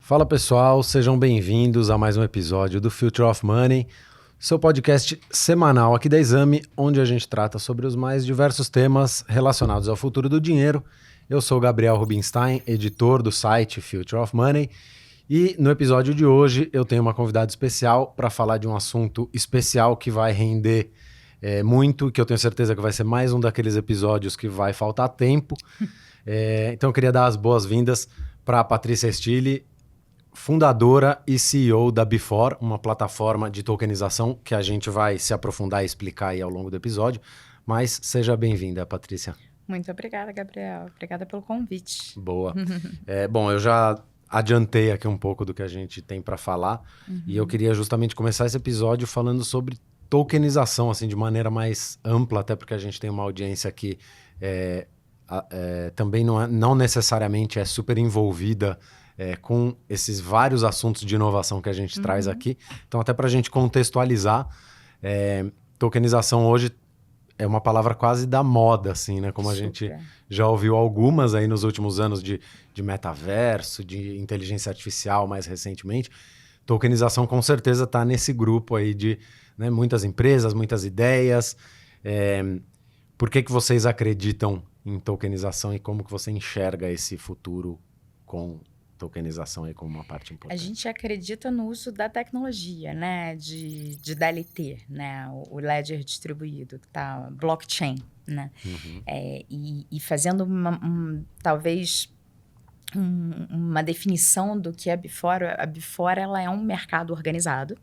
Fala pessoal, sejam bem-vindos a mais um episódio do Future of Money, seu podcast semanal aqui da Exame, onde a gente trata sobre os mais diversos temas relacionados ao futuro do dinheiro. Eu sou o Gabriel Rubinstein, editor do site Future of Money, e no episódio de hoje eu tenho uma convidada especial para falar de um assunto especial que vai render muito, que eu tenho certeza que vai ser mais um daqueles episódios que vai faltar tempo. Então eu queria dar as boas-vindas para a Patrícia Stille, fundadora e CEO da Before, uma plataforma de tokenização que a gente vai se aprofundar e explicar aí ao longo do episódio. Mas seja bem-vinda, Patrícia. Muito obrigada, Gabriel. Obrigada pelo convite. Boa. Bom, eu já adiantei aqui um pouco do que a gente tem para falar e eu queria justamente começar esse episódio falando sobre tokenização, assim, de maneira mais ampla, até porque a gente tem uma audiência que também não necessariamente é super envolvida com esses vários assuntos de inovação que a gente traz aqui. Então, até para a gente contextualizar, tokenização hoje é uma palavra quase da moda, assim, né? Como a gente já ouviu algumas aí nos últimos anos de metaverso, de inteligência artificial mais recentemente. Tokenização com certeza está nesse grupo aí de muitas empresas, muitas ideias. Por que vocês acreditam em tokenização e como que você enxerga esse futuro com tokenização aí como uma parte importante? A gente acredita no uso da tecnologia, né, de DLT, né, o ledger distribuído, que tá blockchain, né, e fazendo talvez uma definição do que é a Before ela é um mercado organizado,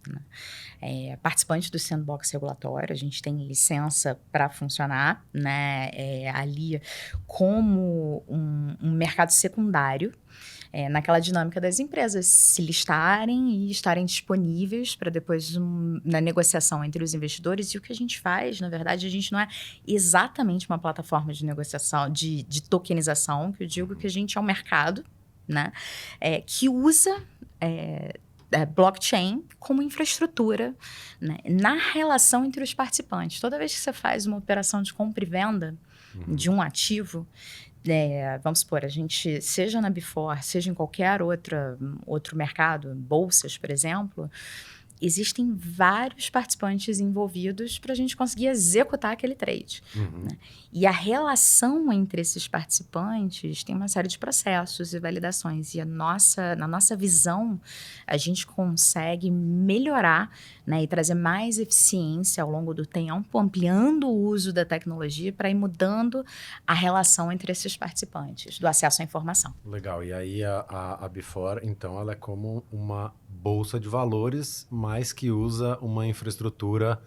né? Participante do sandbox regulatório, a gente tem licença para funcionar, né, ali como um mercado secundário, naquela dinâmica das empresas se listarem e estarem disponíveis para depois na negociação entre os investidores. E o que a gente faz, na verdade, a gente não é exatamente uma plataforma de negociação, de tokenização, que eu digo que a gente é um mercado, né, que usa blockchain como infraestrutura, né, na relação entre os participantes. Toda vez que você faz uma operação de compra e venda de um ativo, vamos supor, a gente, seja na Before, seja em qualquer outro mercado, bolsas, por exemplo, existem vários participantes envolvidos para a gente conseguir executar aquele trade. Né? E a relação entre esses participantes tem uma série de processos e validações. E na nossa visão, a gente consegue melhorar, né, e trazer mais eficiência ao longo do tempo, ampliando o uso da tecnologia para ir mudando a relação entre esses participantes, do acesso à informação. Legal. E aí a Before, então, ela é como uma bolsa de valores, mas que usa uma infraestrutura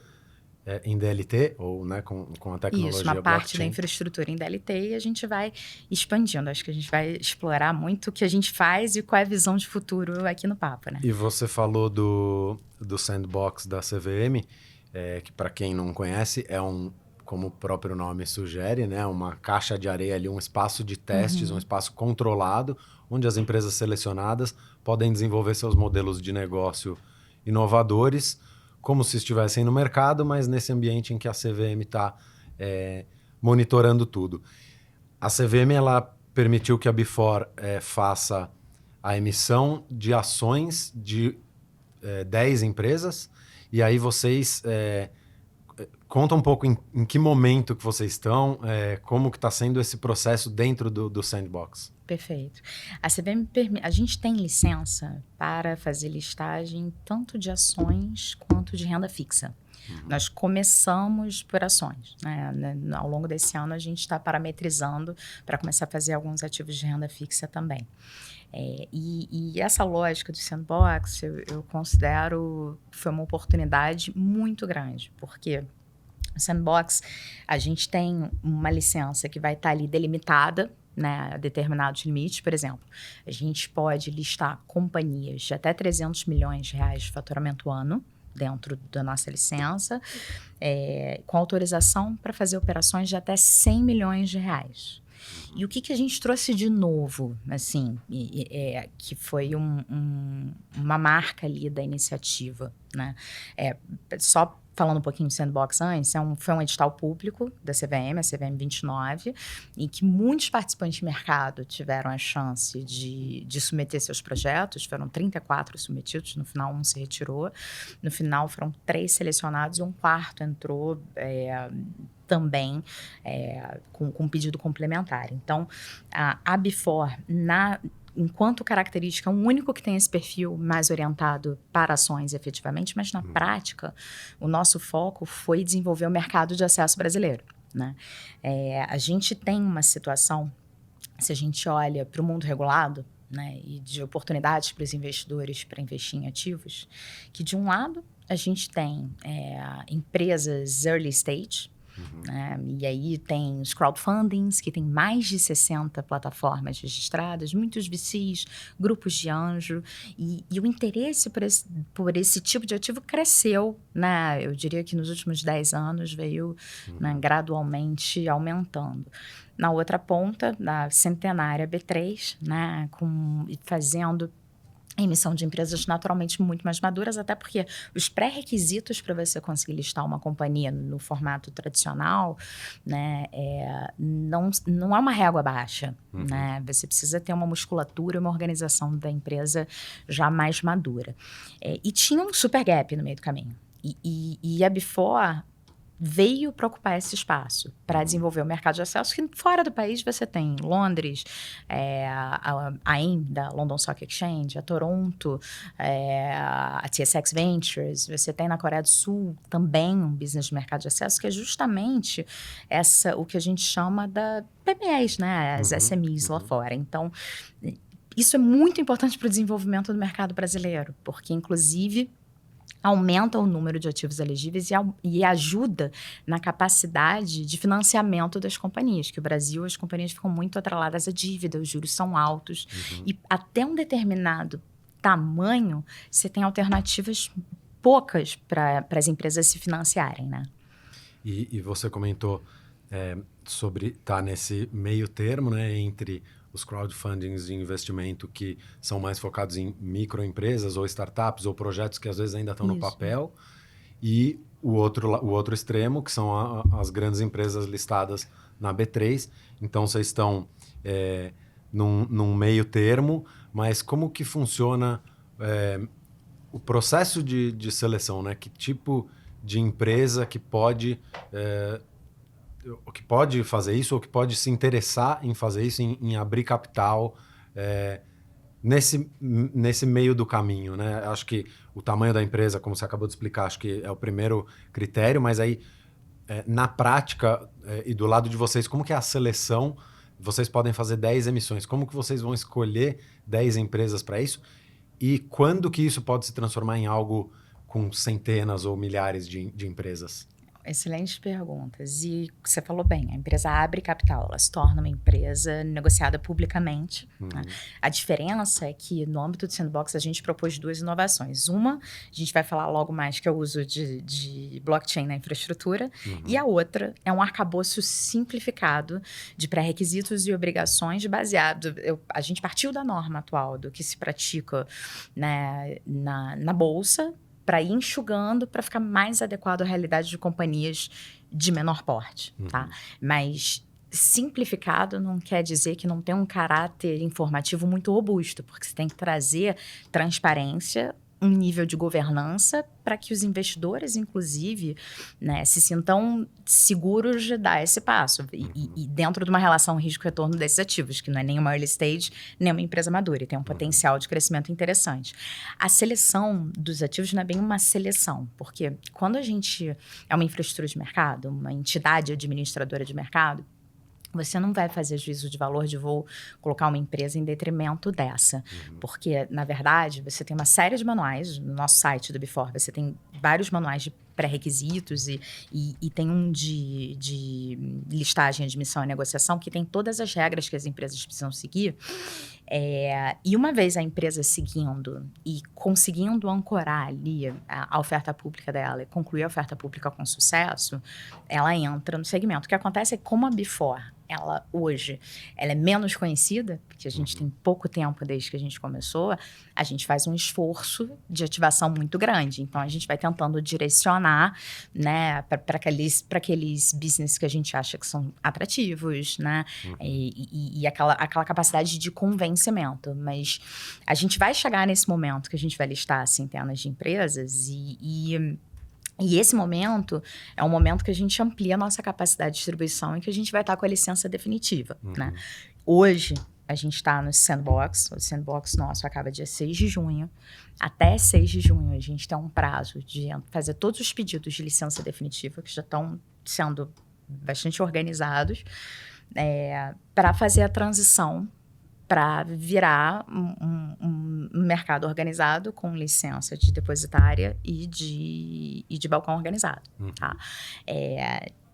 em DLT, ou com a tecnologia Isso, uma blockchain. parte da infraestrutura em DLT, e a gente vai expandindo. Acho que a gente vai explorar muito o que a gente faz e qual é a visão de futuro aqui no Papo, né? E você falou do sandbox da CVM, que para quem não conhece, como o próprio nome sugere, né, uma caixa de areia ali, um espaço de testes, um espaço controlado, onde as empresas selecionadas podem desenvolver seus modelos de negócio inovadores, como se estivessem no mercado, mas nesse ambiente em que a CVM está monitorando tudo. A CVM ela permitiu que a Before faça a emissão de ações de 10 empresas, e aí vocês conta um pouco em que momento que vocês estão, como que está sendo esse processo dentro do sandbox. Perfeito. A CVM a gente tem licença para fazer listagem tanto de ações quanto de renda fixa. Nós começamos por ações, né? Ao longo desse ano a gente está parametrizando para começar a fazer alguns ativos de renda fixa também. E essa lógica do sandbox eu considero que foi uma oportunidade muito grande, porque o sandbox a gente tem uma licença que vai estar ali delimitada, né, a determinados limites. Por exemplo, a gente pode listar companhias de até 300 milhões de reais de faturamento ano dentro da nossa licença, com autorização para fazer operações de até 100 milhões de reais. E o que a gente trouxe de novo, assim, que foi uma marca ali da iniciativa, né? Só falando um pouquinho do Sandbox antes, foi um edital público da CVM, a CVM 29, em que muitos participantes de mercado tiveram a chance de submeter seus projetos. Foram 34 submetidos, no final um se retirou. No final foram 3 selecionados e um quarto entrou também com pedido complementar. Então, a Before, enquanto característica, é o único que tem esse perfil mais orientado para ações efetivamente, mas na prática, o nosso foco foi desenvolver o mercado de acesso brasileiro, né? A gente tem uma situação, se a gente olha para o mundo regulado, né, e de oportunidades para os investidores para investir em ativos, que de um lado a gente tem empresas early stage, né? E aí tem os crowdfundings, que tem mais de 60 plataformas registradas, muitos VCs, grupos de anjo, e o interesse por esse tipo de ativo cresceu, né? Eu diria que nos últimos 10 anos veio né, gradualmente aumentando. Na outra ponta, na centenária B3, né, fazendo emissão de empresas naturalmente muito mais maduras, até porque os pré-requisitos para você conseguir listar uma companhia no formato tradicional, né, não é uma régua baixa, né? Você precisa ter uma musculatura, uma organização da empresa já mais madura. E tinha um super gap no meio do caminho. E a Before veio para ocupar esse espaço, para desenvolver o mercado de acesso, que fora do país você tem Londres, a AIM, da London Stock Exchange, a Toronto, a TSX Ventures, você tem na Coreia do Sul também um business de mercado de acesso, que é justamente o que a gente chama da PMEs, né? As SMEs lá fora. Então, isso é muito importante para o desenvolvimento do mercado brasileiro, porque, inclusive, aumenta o número de ativos elegíveis e ajuda na capacidade de financiamento das companhias, que o Brasil, as companhias ficam muito atreladas à dívida, os juros são altos, e até um determinado tamanho, você tem alternativas poucas para as empresas se financiarem, né? E você comentou sobre estar nesse meio termo, né, entre os crowdfundings de investimento que são mais focados em microempresas ou startups ou projetos que às vezes ainda estão no papel, e o outro extremo, que são as grandes empresas listadas na B3. Então, vocês estão num meio termo, mas como que funciona o processo de seleção, né? Que tipo de empresa que pode fazer isso, ou que pode se interessar em fazer isso, em abrir capital nesse meio do caminho, né? Acho que o tamanho da empresa, como você acabou de explicar, acho que é o primeiro critério, mas aí, na prática, e do lado de vocês, como que é a seleção? Vocês podem fazer 10 emissões. Como que vocês vão escolher 10 empresas para isso? E quando que isso pode se transformar em algo com centenas ou milhares de empresas? Excelentes perguntas. E você falou bem, a empresa abre capital, ela se torna uma empresa negociada publicamente. Né? A diferença é que no âmbito do Sandbox a gente propôs 2 inovações. Uma, a gente vai falar logo mais, que é o uso de blockchain na infraestrutura. E a outra é um arcabouço simplificado de pré-requisitos e obrigações baseado... A gente partiu da norma atual, do que se pratica, né, na Bolsa, para ir enxugando, para ficar mais adequado à realidade de companhias de menor porte, tá? Mas simplificado não quer dizer que não tem um caráter informativo muito robusto, porque você tem que trazer transparência, um nível de governança para que os investidores, inclusive, né, se sintam seguros de dar esse passo. E dentro de uma relação risco-retorno desses ativos, que não é nem uma early stage, nem uma empresa madura, e tem um potencial de crescimento interessante. A seleção dos ativos não é bem uma seleção, porque quando a gente é uma infraestrutura de mercado, uma entidade administradora de mercado, você não vai fazer juízo de valor de vou colocar uma empresa em detrimento dessa. Porque, na verdade, você tem uma série de manuais. No nosso site do Before, você tem vários manuais de pré-requisitos e tem um de listagem, admissão e negociação, que tem todas as regras que as empresas precisam seguir. E uma vez a empresa seguindo e conseguindo ancorar ali a oferta pública dela e concluir a oferta pública com sucesso, ela entra no segmento. O que acontece é que, como a Before ela hoje ela é menos conhecida, porque a gente tem pouco tempo desde que a gente começou, a gente faz um esforço de ativação muito grande. Então, a gente vai tentando direcionar, né, para aqueles business que a gente acha que são atrativos, né, e aquela capacidade de convencimento. Mas a gente vai chegar nesse momento que a gente vai listar centenas de empresas e esse momento é um momento que a gente amplia a nossa capacidade de distribuição e que a gente vai estar com a licença definitiva, né? Hoje, a gente está no Sandbox. O Sandbox nosso acaba dia 6 de junho. Até 6 de junho, a gente tem um prazo de fazer todos os pedidos de licença definitiva, que já estão sendo bastante organizados, para fazer a transição para virar um mercado organizado com licença de depositária e de balcão organizado. Tá?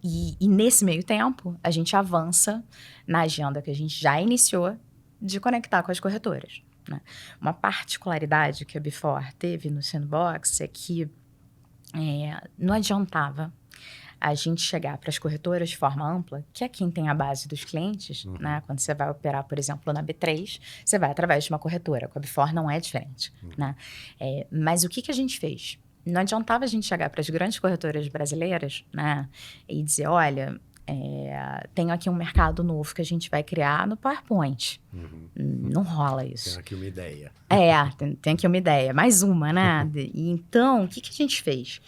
E nesse meio tempo, a gente avança na agenda que a gente já iniciou de conectar com as corretoras. Né? Uma particularidade que a Before teve no Sandbox é que não adiantava a gente chegar para as corretoras de forma ampla, que é quem tem a base dos clientes, né? Quando você vai operar, por exemplo, na B3, você vai através de uma corretora. Com a Before não é diferente, né? Mas o que a gente fez? Não adiantava a gente chegar para as grandes corretoras brasileiras, né? E dizer, olha, tenho aqui um mercado novo que a gente vai criar no PowerPoint. Não rola isso. Tenho aqui uma ideia. Tem aqui uma ideia. Mais uma, né? E então, o que a gente fez?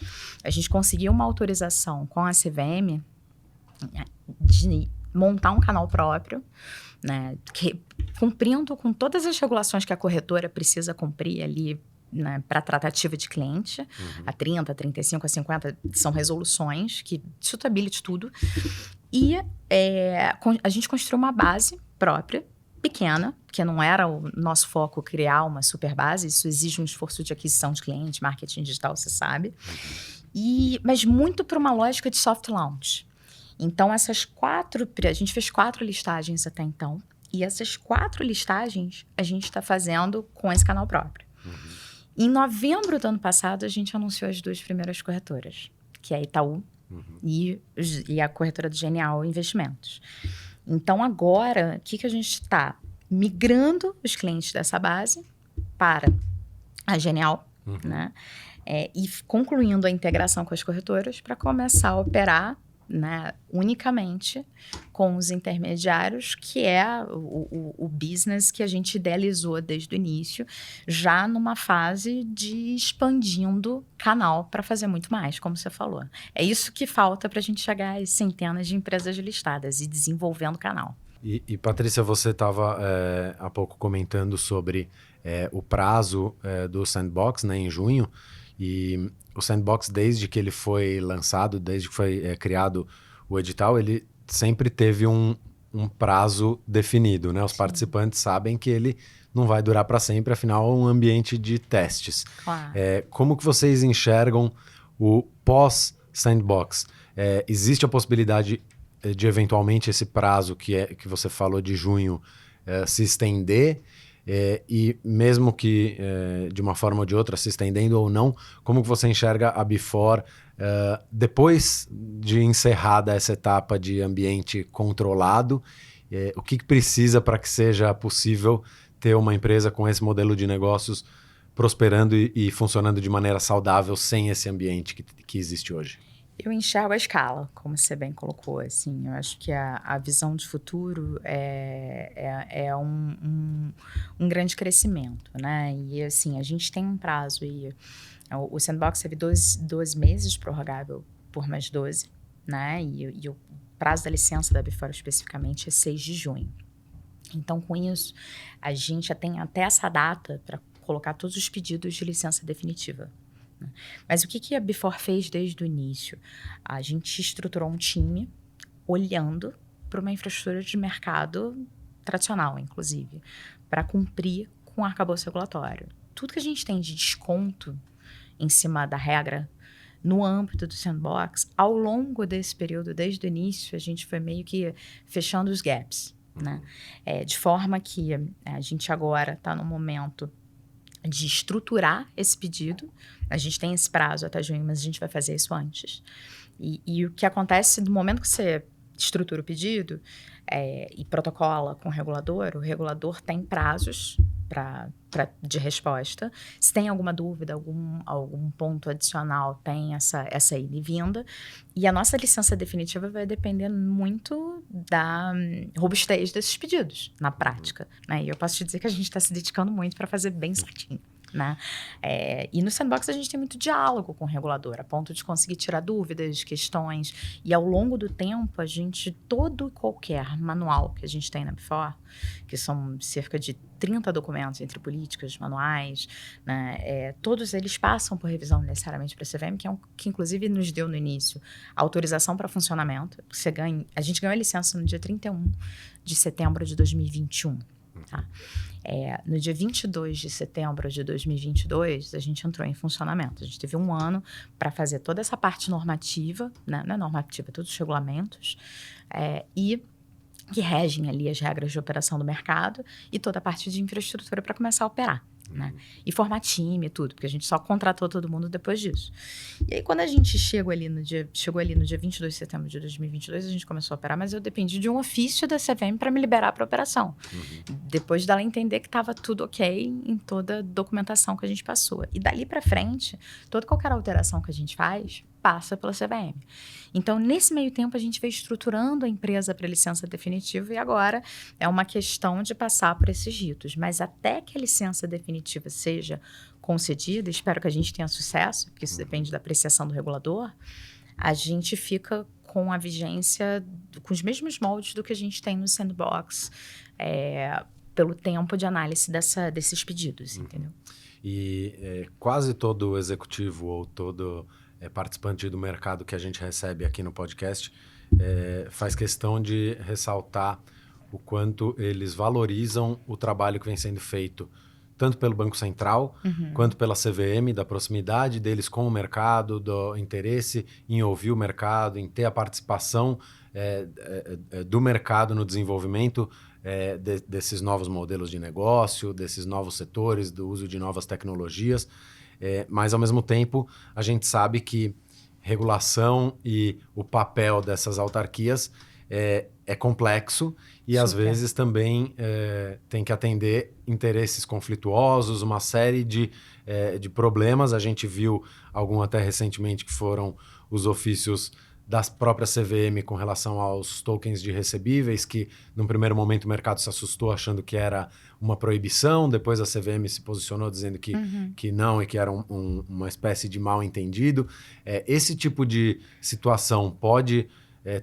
A gente conseguiu uma autorização com a CVM de montar um canal próprio, né? Cumprindo com todas as regulações que a corretora precisa cumprir ali, né, para tratativa de cliente, a 30, a 35, a 50 são resoluções que suitability tudo. E a gente construiu uma base própria, pequena, porque não era o nosso foco criar uma super base, isso exige um esforço de aquisição de cliente, marketing digital, você sabe. Mas muito para uma lógica de soft launch. Então, a gente fez 4 listagens até então, e essas 4 listagens a gente está fazendo com esse canal próprio. Em novembro do ano passado, a gente anunciou as 2 primeiras corretoras, que é a Itaú e a corretora do Genial Investimentos. Então, agora, o que a gente está? Migrando os clientes dessa base para a Genial, né? E concluindo a integração com as corretoras para começar a operar, né, unicamente com os intermediários, que é o business que a gente idealizou desde o início, já numa fase de expandindo canal para fazer muito mais, como você falou. É isso que falta para a gente chegar às centenas de empresas listadas e desenvolvendo canal. E Patrícia, você estava há pouco comentando sobre o prazo do Sandbox, né, em junho, e o Sandbox, desde que ele foi lançado, desde que foi criado o edital, ele sempre teve um prazo definido, né? Os participantes sabem que ele não vai durar para sempre, afinal é um ambiente de testes. Claro. Como que vocês enxergam o pós-Sandbox? Existe a possibilidade de eventualmente esse prazo que você falou de junho se estender? E mesmo que de uma forma ou de outra, se estendendo ou não, como que você enxerga a Before depois de encerrada essa etapa de ambiente controlado? O que precisa para que seja possível ter uma empresa com esse modelo de negócios prosperando e funcionando de maneira saudável sem esse ambiente que existe hoje? Eu enxergo a escala, como você bem colocou, assim. Eu acho que a visão de futuro é um grande crescimento, né? E, assim, a gente tem um prazo aí. O Sandbox teve 12 meses, prorrogável por mais 12, né? E o prazo da licença da Before especificamente é 6 de junho. Então, com isso, a gente já tem até essa data para colocar todos os pedidos de licença definitiva. Mas o que a Before fez desde o início? A gente estruturou um time olhando para uma infraestrutura de mercado tradicional, inclusive, para cumprir com o arcabouço regulatório. Tudo que a gente tem de desconto em cima da regra no âmbito do Sandbox, ao longo desse período, desde o início, a gente foi meio que fechando os gaps, né? De forma que a gente agora está no momento de estruturar esse pedido. A gente tem esse prazo até junho, mas a gente vai fazer isso antes. E o que acontece no momento que você estrutura o pedido e protocola com o regulador tem prazos de resposta. Se tem alguma dúvida, algum ponto adicional, tem essa ida e vinda. E a nossa licença definitiva vai depender muito da robustez desses pedidos, na prática. Né? E eu posso te dizer que a gente está se dedicando muito para fazer bem certinho. Né? E no Sandbox a gente tem muito diálogo com o regulador, a ponto de conseguir tirar dúvidas, questões, e ao longo do tempo todo e qualquer manual que a gente tem na Before, que são cerca de 30 documentos entre políticas, manuais, né, todos eles passam por revisão necessariamente para a CVM, que inclusive nos deu no início autorização para funcionamento. A gente ganhou a licença no dia 31 de setembro de 2021. Tá? No dia 22 de setembro de 2022, a gente entrou em funcionamento. A gente teve um ano para fazer toda essa parte normativa, né? Não é normativa, todos os regulamentos, e que regem ali as regras de operação do mercado e toda a parte de infraestrutura para começar a operar. Né? E formar time e tudo, porque a gente só contratou todo mundo depois disso. E aí, quando a gente chegou ali no dia 22 de setembro de 2022, a gente começou a operar, mas eu dependi de um ofício da CVM para me liberar para operação. Depois dela entender que estava tudo ok em toda a documentação que a gente passou. E dali para frente, qualquer alteração que a gente faz, passa pela CVM. Então, nesse meio tempo, a gente veio estruturando a empresa para licença definitiva e agora é uma questão de passar por esses ritos. Mas até que a licença definitiva seja concedida, espero que a gente tenha sucesso, porque isso depende da apreciação do regulador, a gente fica com a vigência, com os mesmos moldes do que a gente tem no Sandbox, pelo tempo de análise desses pedidos, entendeu? E quase todo executivo ou todo participante do mercado que a gente recebe aqui no podcast faz questão de ressaltar o quanto eles valorizam o trabalho que vem sendo feito tanto pelo Banco Central quanto pela CVM, da proximidade deles com o mercado, do interesse em ouvir o mercado, em ter a participação do mercado no desenvolvimento desses novos modelos de negócio, desses novos setores, do uso de novas tecnologias. Mas, ao mesmo tempo, a gente sabe que regulação e o papel dessas autarquias é complexo e, às vezes, também tem que atender interesses conflituosos, uma série de problemas. A gente viu algum até recentemente que foram os ofícios das próprias CVM com relação aos tokens de recebíveis, que num primeiro momento o mercado se assustou achando que era uma proibição, depois a CVM se posicionou dizendo que não e que era uma espécie de mal entendido. Esse tipo de situação pode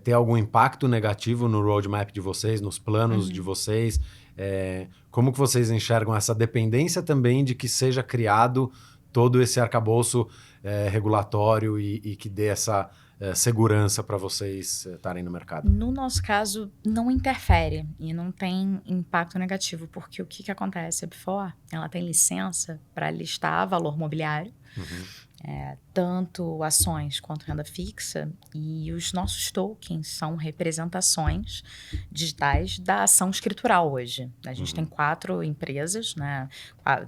ter algum impacto negativo no roadmap de vocês, nos planos de vocês? Como que vocês enxergam essa dependência também de que seja criado todo esse arcabouço regulatório e que dê essa segurança para vocês estarem no mercado? No nosso caso, não interfere e não tem impacto negativo, porque o que acontece? A Before, ela tem licença para listar valor mobiliário, tanto ações quanto renda fixa, e os nossos tokens são representações digitais da ação escritural hoje. A gente tem 4 empresas, né?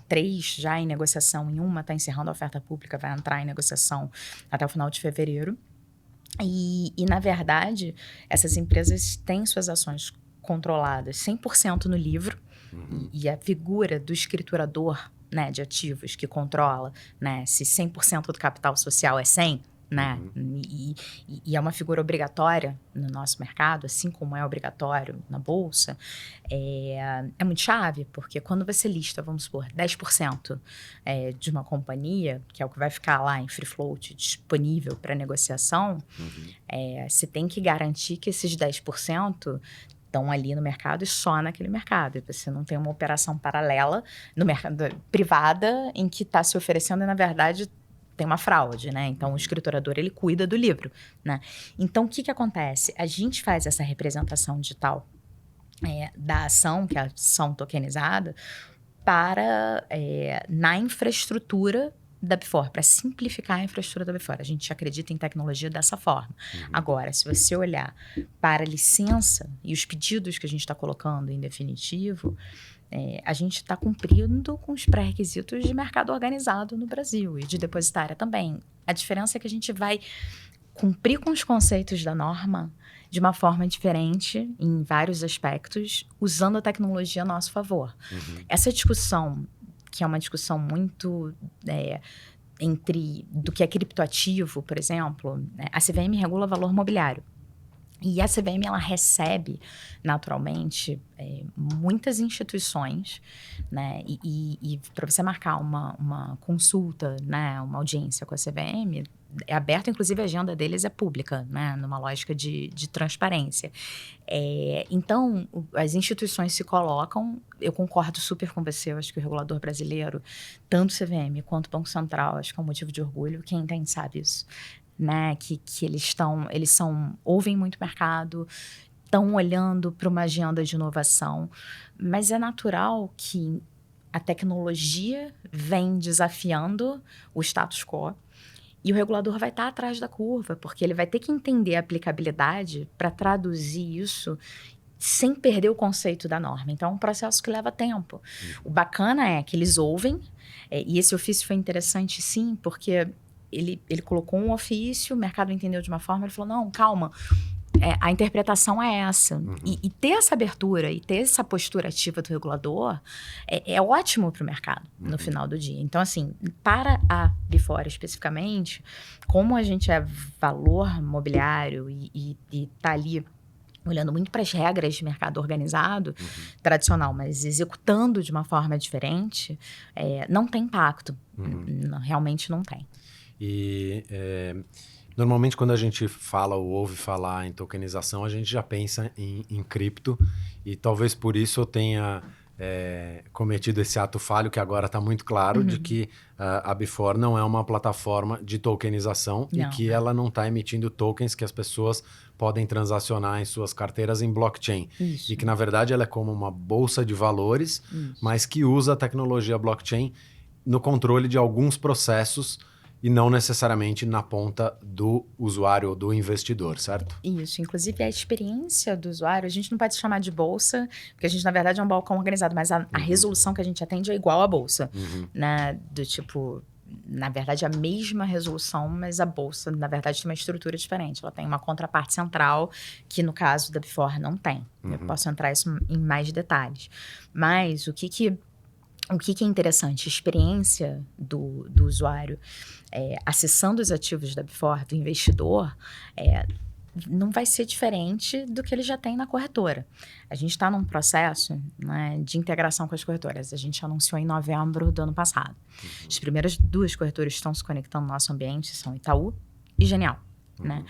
3 já em negociação, e uma está encerrando a oferta pública, vai entrar em negociação até o final de fevereiro. E, na verdade, essas empresas têm suas ações controladas 100% no livro, e a figura do escriturador, né, de ativos que controla, né, se 100% do capital social é 100%, né, e é uma figura obrigatória no nosso mercado, assim como é obrigatório na Bolsa, é muito chave, porque quando você lista, vamos supor, 10% de uma companhia, que é o que vai ficar lá em free float disponível para negociação, você tem que garantir que esses 10% estão ali no mercado e só naquele mercado. E você não tem uma operação paralela no mercado privada em que está se oferecendo e, na verdade, tem uma fraude, né? Então, o escriturador, ele cuida do livro, né? Então, o que acontece? A gente faz essa representação digital da ação, que é a ação tokenizada, na infraestrutura da Before, para simplificar a infraestrutura da Before. A gente acredita em tecnologia dessa forma. Agora, se você olhar para a licença e os pedidos que a gente está colocando em definitivo, a gente está cumprindo com os pré-requisitos de mercado organizado no Brasil e de depositária também. A diferença é que a gente vai cumprir com os conceitos da norma de uma forma diferente, em vários aspectos, usando a tecnologia a nosso favor. Essa discussão, que é uma discussão muito do que é criptoativo, por exemplo, né? A CVM regula valor mobiliário. E a CVM, ela recebe, naturalmente, muitas instituições, né? E para você marcar uma consulta, né? Uma audiência com a CVM, é aberto, inclusive a agenda deles é pública, né? Numa lógica de transparência. Então, as instituições se colocam, eu concordo super com você, eu acho que o regulador brasileiro, tanto o CVM quanto o Banco Central, acho que é um motivo de orgulho, quem entende sabe isso. Né, que eles ouvem muito mercado, estão olhando para uma agenda de inovação, mas é natural que a tecnologia vem desafiando o status quo e o regulador vai estar atrás da curva, porque ele vai ter que entender a aplicabilidade para traduzir isso sem perder o conceito da norma. Então, é um processo que leva tempo. O bacana é que eles ouvem, e esse ofício foi interessante, sim, porque ele colocou um ofício, o mercado entendeu de uma forma, ele falou, não, calma, a interpretação é essa. E ter essa abertura e ter essa postura ativa do regulador é ótimo para o mercado, no final do dia. Então, assim, para a Before especificamente, como a gente é valor mobiliário e está ali olhando muito para as regras de mercado organizado, tradicional, mas executando de uma forma diferente, não tem impacto. Realmente não tem. E normalmente quando a gente fala ou ouve falar em tokenização, a gente já pensa em cripto, e talvez por isso eu tenha cometido esse ato falho, que agora está muito claro, de que a Before não é uma plataforma de tokenização e que ela não está emitindo tokens que as pessoas podem transacionar em suas carteiras em blockchain. Isso. E que, na verdade, ela é como uma bolsa de valores, mas que usa a tecnologia blockchain no controle de alguns processos e não necessariamente na ponta do usuário ou do investidor, certo? Isso. Inclusive, a experiência do usuário, a gente não pode chamar de bolsa, porque a gente, na verdade, é um balcão organizado, mas a resolução que a gente atende é igual à bolsa. Né? Do tipo, na verdade, a mesma resolução, mas a bolsa, na verdade, tem uma estrutura diferente. Ela tem uma contraparte central, que no caso da Before não tem. Eu posso entrar isso em mais detalhes. Mas o que é interessante? A experiência do usuário acessando os ativos da Before, do investidor, não vai ser diferente do que ele já tem na corretora. A gente está num processo, né, de integração com as corretoras. A gente anunciou em novembro do ano passado. As primeiras 2 corretoras que estão se conectando no nosso ambiente são Itaú e Genial. Né?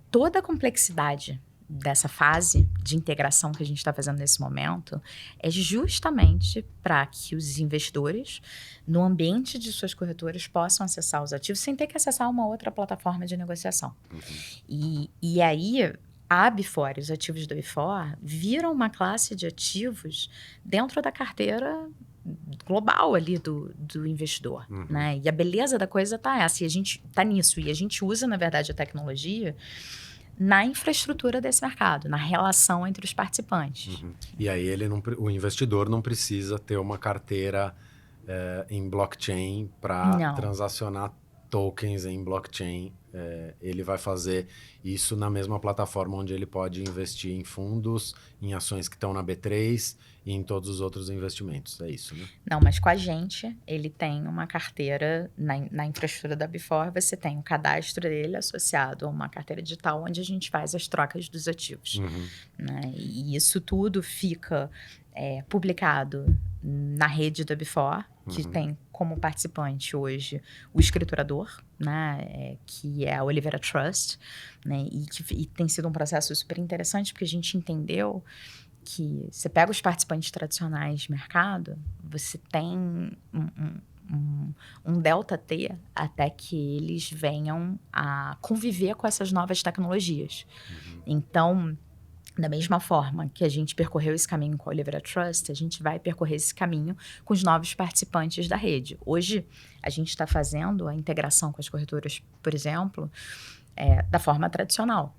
Toda a complexidade dessa fase de integração que a gente está fazendo nesse momento é justamente para que os investidores, no ambiente de suas corretoras, possam acessar os ativos sem ter que acessar uma outra plataforma de negociação. E aí, a Before, os ativos da Before, viram uma classe de ativos dentro da carteira global ali do investidor. Né? E a beleza da coisa está essa, e a gente está nisso, e a gente usa, na verdade, a tecnologia na infraestrutura desse mercado, na relação entre os participantes. E aí o investidor não precisa ter uma carteira em blockchain para transacionar tokens em blockchain. Ele vai fazer isso na mesma plataforma onde ele pode investir em fundos, em ações que estão na B3 e em todos os outros investimentos. É isso, né? Não, mas com a gente, ele tem uma carteira na infraestrutura da Before, você tem o cadastro dele associado a uma carteira digital onde a gente faz as trocas dos ativos. Né? E isso tudo fica publicado na rede da Before, que tem como participante hoje o escriturador, né, que é a Oliveira Trust, né, e tem sido um processo super interessante, porque a gente entendeu que você pega os participantes tradicionais de mercado, você tem um delta T até que eles venham a conviver com essas novas tecnologias. Então, da mesma forma que a gente percorreu esse caminho com a Oliveira Trust, a gente vai percorrer esse caminho com os novos participantes da rede. Hoje, a gente está fazendo a integração com as corretoras, por exemplo, da forma tradicional.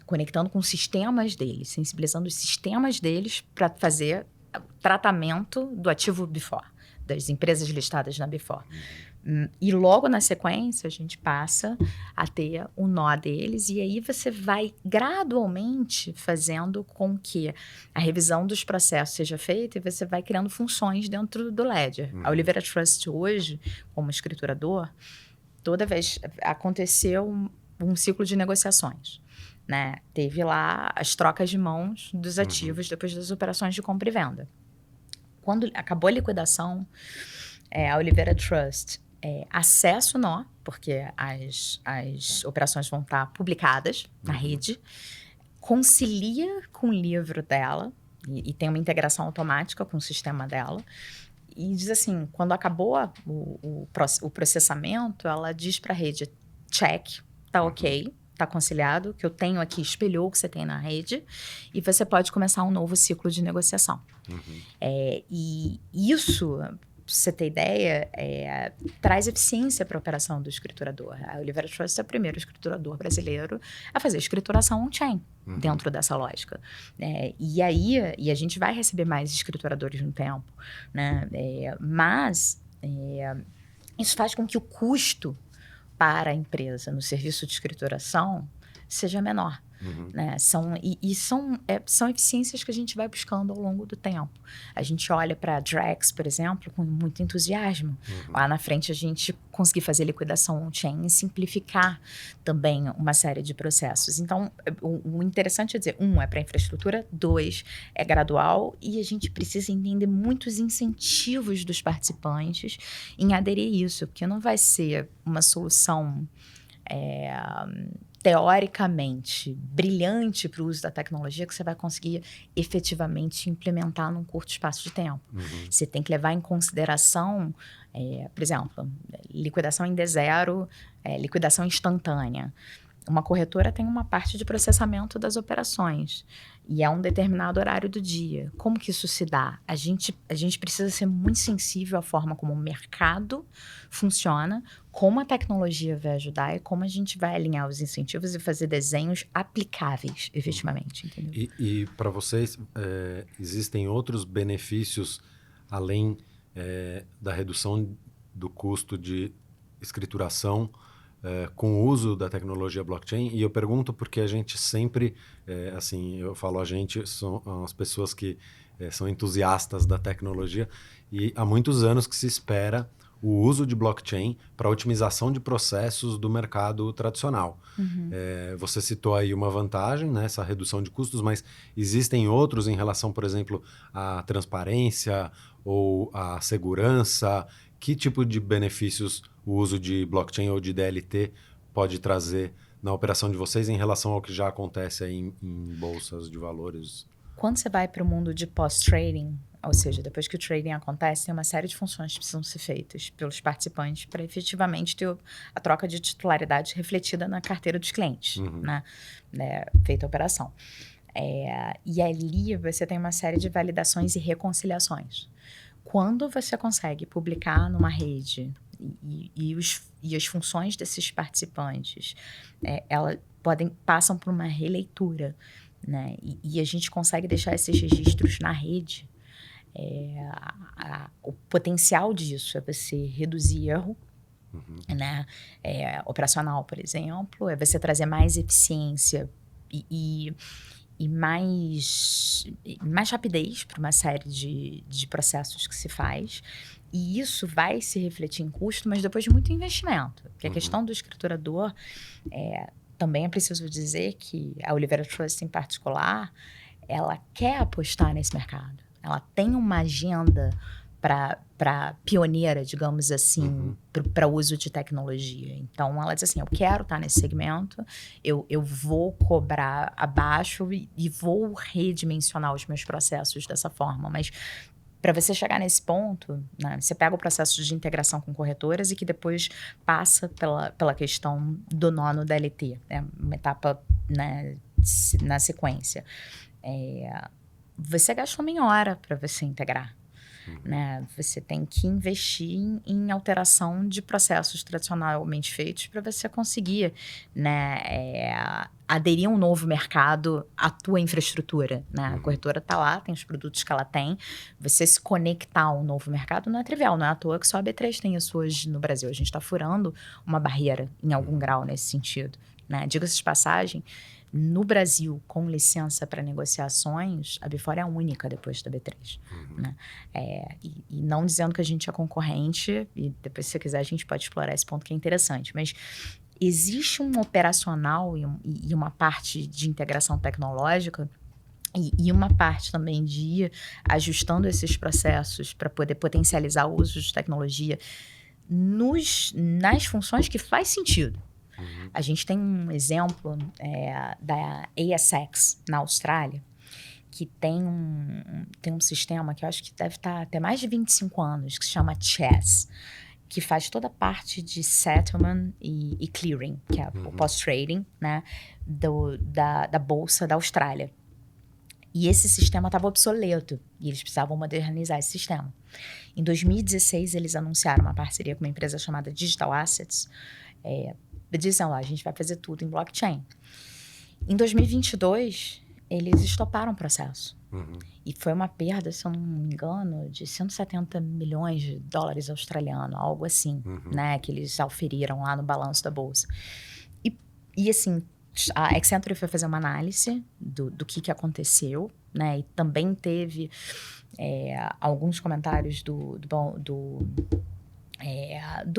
Conectando com os sistemas deles, sensibilizando os sistemas deles para fazer o tratamento do ativo Before. das empresas listadas na B4. E logo na sequência, a gente passa a ter o nó deles, e aí você vai gradualmente fazendo com que a revisão dos processos seja feita, e você vai criando funções dentro do Ledger. A Olivera Trust hoje, como escriturador, toda vez aconteceu um ciclo de negociações, né? Teve lá as trocas de mãos dos ativos depois das operações de compra e venda. Quando acabou a liquidação, a Olivera Trust acessa o nó, porque as operações vão estar publicadas na rede, concilia com o livro dela, e tem uma integração automática com o sistema dela, e diz assim, quando acabou o processamento, ela diz para a rede, check, tá ok, tá conciliado, que eu tenho aqui, espelhou o que você tem na rede, e você pode começar um novo ciclo de negociação. E isso, pra você ter ideia, traz eficiência para a operação do escriturador. A Olivera Trust é o primeiro escriturador brasileiro a fazer escrituração on-chain, dentro dessa lógica. E a gente vai receber mais escrituradores no tempo, né? Mas isso faz com que o custo para a empresa no serviço de escrituração seja menor. Né? São eficiências que a gente vai buscando ao longo do tempo. A gente olha para a Drex, por exemplo, com muito entusiasmo. Lá na frente a gente conseguir fazer liquidação on-chain e simplificar também uma série de processos. Então, o interessante é dizer, é para infraestrutura, 2, é gradual, e a gente precisa entender muitos incentivos dos participantes em aderir a isso, porque não vai ser uma solução teoricamente brilhante para o uso da tecnologia que você vai conseguir efetivamente implementar num curto espaço de tempo. Você tem que levar em consideração, por exemplo, liquidação em D0, liquidação instantânea. Uma corretora tem uma parte de processamento das operações e é um determinado horário do dia. Como que isso se dá? A gente precisa ser muito sensível à forma como o mercado funciona, como a tecnologia vai ajudar e como a gente vai alinhar os incentivos e fazer desenhos aplicáveis, efetivamente. Entendeu? E para vocês, existem outros benefícios além da redução do custo de escrituração com o uso da tecnologia blockchain? E eu pergunto porque a gente sempre, assim, eu falo a gente, são as pessoas que são entusiastas da tecnologia, e há muitos anos que se espera o uso de blockchain para otimização de processos do mercado tradicional. Você citou aí uma vantagem, né, essa redução de custos, mas existem outros em relação, por exemplo, à transparência ou à segurança? Que tipo de benefícios o uso de blockchain ou de DLT pode trazer na operação de vocês em relação ao que já acontece aí em bolsas de valores? Quando você vai para o mundo de pós-trading, ou seja, depois que o trading acontece, tem uma série de funções que precisam ser feitas pelos participantes para efetivamente ter a troca de titularidade refletida na carteira dos clientes, né? Feita a operação. E ali você tem uma série de validações e reconciliações. Quando você consegue publicar numa rede e as funções desses participantes, elas passam por uma releitura, né? E a gente consegue deixar esses registros na rede. O potencial disso é você reduzir erro, né? Operacional, por exemplo, é você trazer mais eficiência e mais rapidez para uma série de processos que se faz. E isso vai se refletir em custo, mas depois de muito investimento. Porque a questão do escriturador, também é preciso dizer que a Olivera Trust, em particular, ela quer apostar nesse mercado. Ela tem uma agenda para pioneira, digamos assim, para o uso de tecnologia. Então, ela diz assim, eu quero estar nesse segmento, eu vou cobrar abaixo e vou redimensionar os meus processos dessa forma. Mas, para você chegar nesse ponto, né, você pega o processo de integração com corretoras e que depois passa pela questão do nó no DLT, né, uma etapa, né, na sequência. Você gasta 1 hora para você integrar. né? Você tem que investir em alteração de processos tradicionalmente feitos para você conseguir, né, aderir a um novo mercado à tua infraestrutura, né? A corretora está lá, tem os produtos que ela tem. Você se conectar a um novo mercado não é trivial, não é à toa que só a B3 tem isso hoje no Brasil. A gente está furando uma barreira em algum grau nesse sentido, né? Diga-se de passagem, no Brasil, com licença para negociações, a Before é a única depois da B3. Né? E não dizendo que a gente é concorrente, e depois, se você quiser, a gente pode explorar esse ponto que é interessante, mas existe um operacional e uma parte de integração tecnológica e uma parte também de ir ajustando esses processos para poder potencializar o uso de tecnologia nas funções que faz sentido. A gente tem um exemplo da ASX, na Austrália, que tem um sistema que eu acho que deve estar até mais de 25 anos, que se chama Chess, que faz toda a parte de settlement e clearing, que é o post-trading, né, da Bolsa da Austrália. E esse sistema estava obsoleto e eles precisavam modernizar esse sistema. Em 2016, eles anunciaram uma parceria com uma empresa chamada Digital Assets, dizem lá, a gente vai fazer tudo em blockchain. Em 2022, eles estoparam o processo. E foi uma perda, se eu não me engano, de 170 milhões de dólares australianos, algo assim, né, que eles auferiram lá no balanço da Bolsa. E assim, a Accenture foi fazer uma análise do que aconteceu, né, e também teve alguns comentários do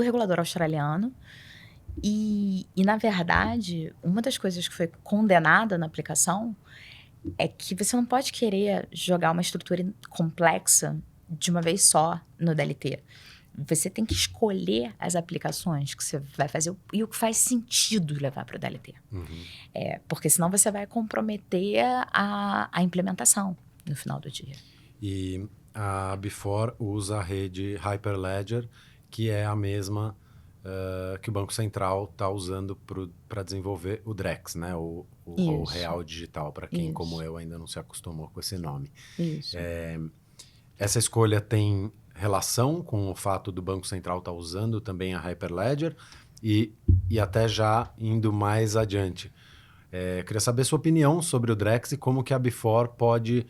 regulador australiano. E, na verdade, uma das coisas que foi condenada na aplicação é que você não pode querer jogar uma estrutura complexa de uma vez só no DLT. Você tem que escolher as aplicações que você vai fazer e o que faz sentido levar para o DLT. Porque senão você vai comprometer a implementação no final do dia. E a Before usa a rede Hyperledger, que é a mesma que o Banco Central está usando para desenvolver o Drex, né? O Real Digital, para quem, como eu, ainda não se acostumou com esse nome. Isso. Essa escolha tem relação com o fato do Banco Central estar usando também a Hyperledger e até já indo mais adiante. Queria saber sua opinião sobre o Drex e como que a Before pode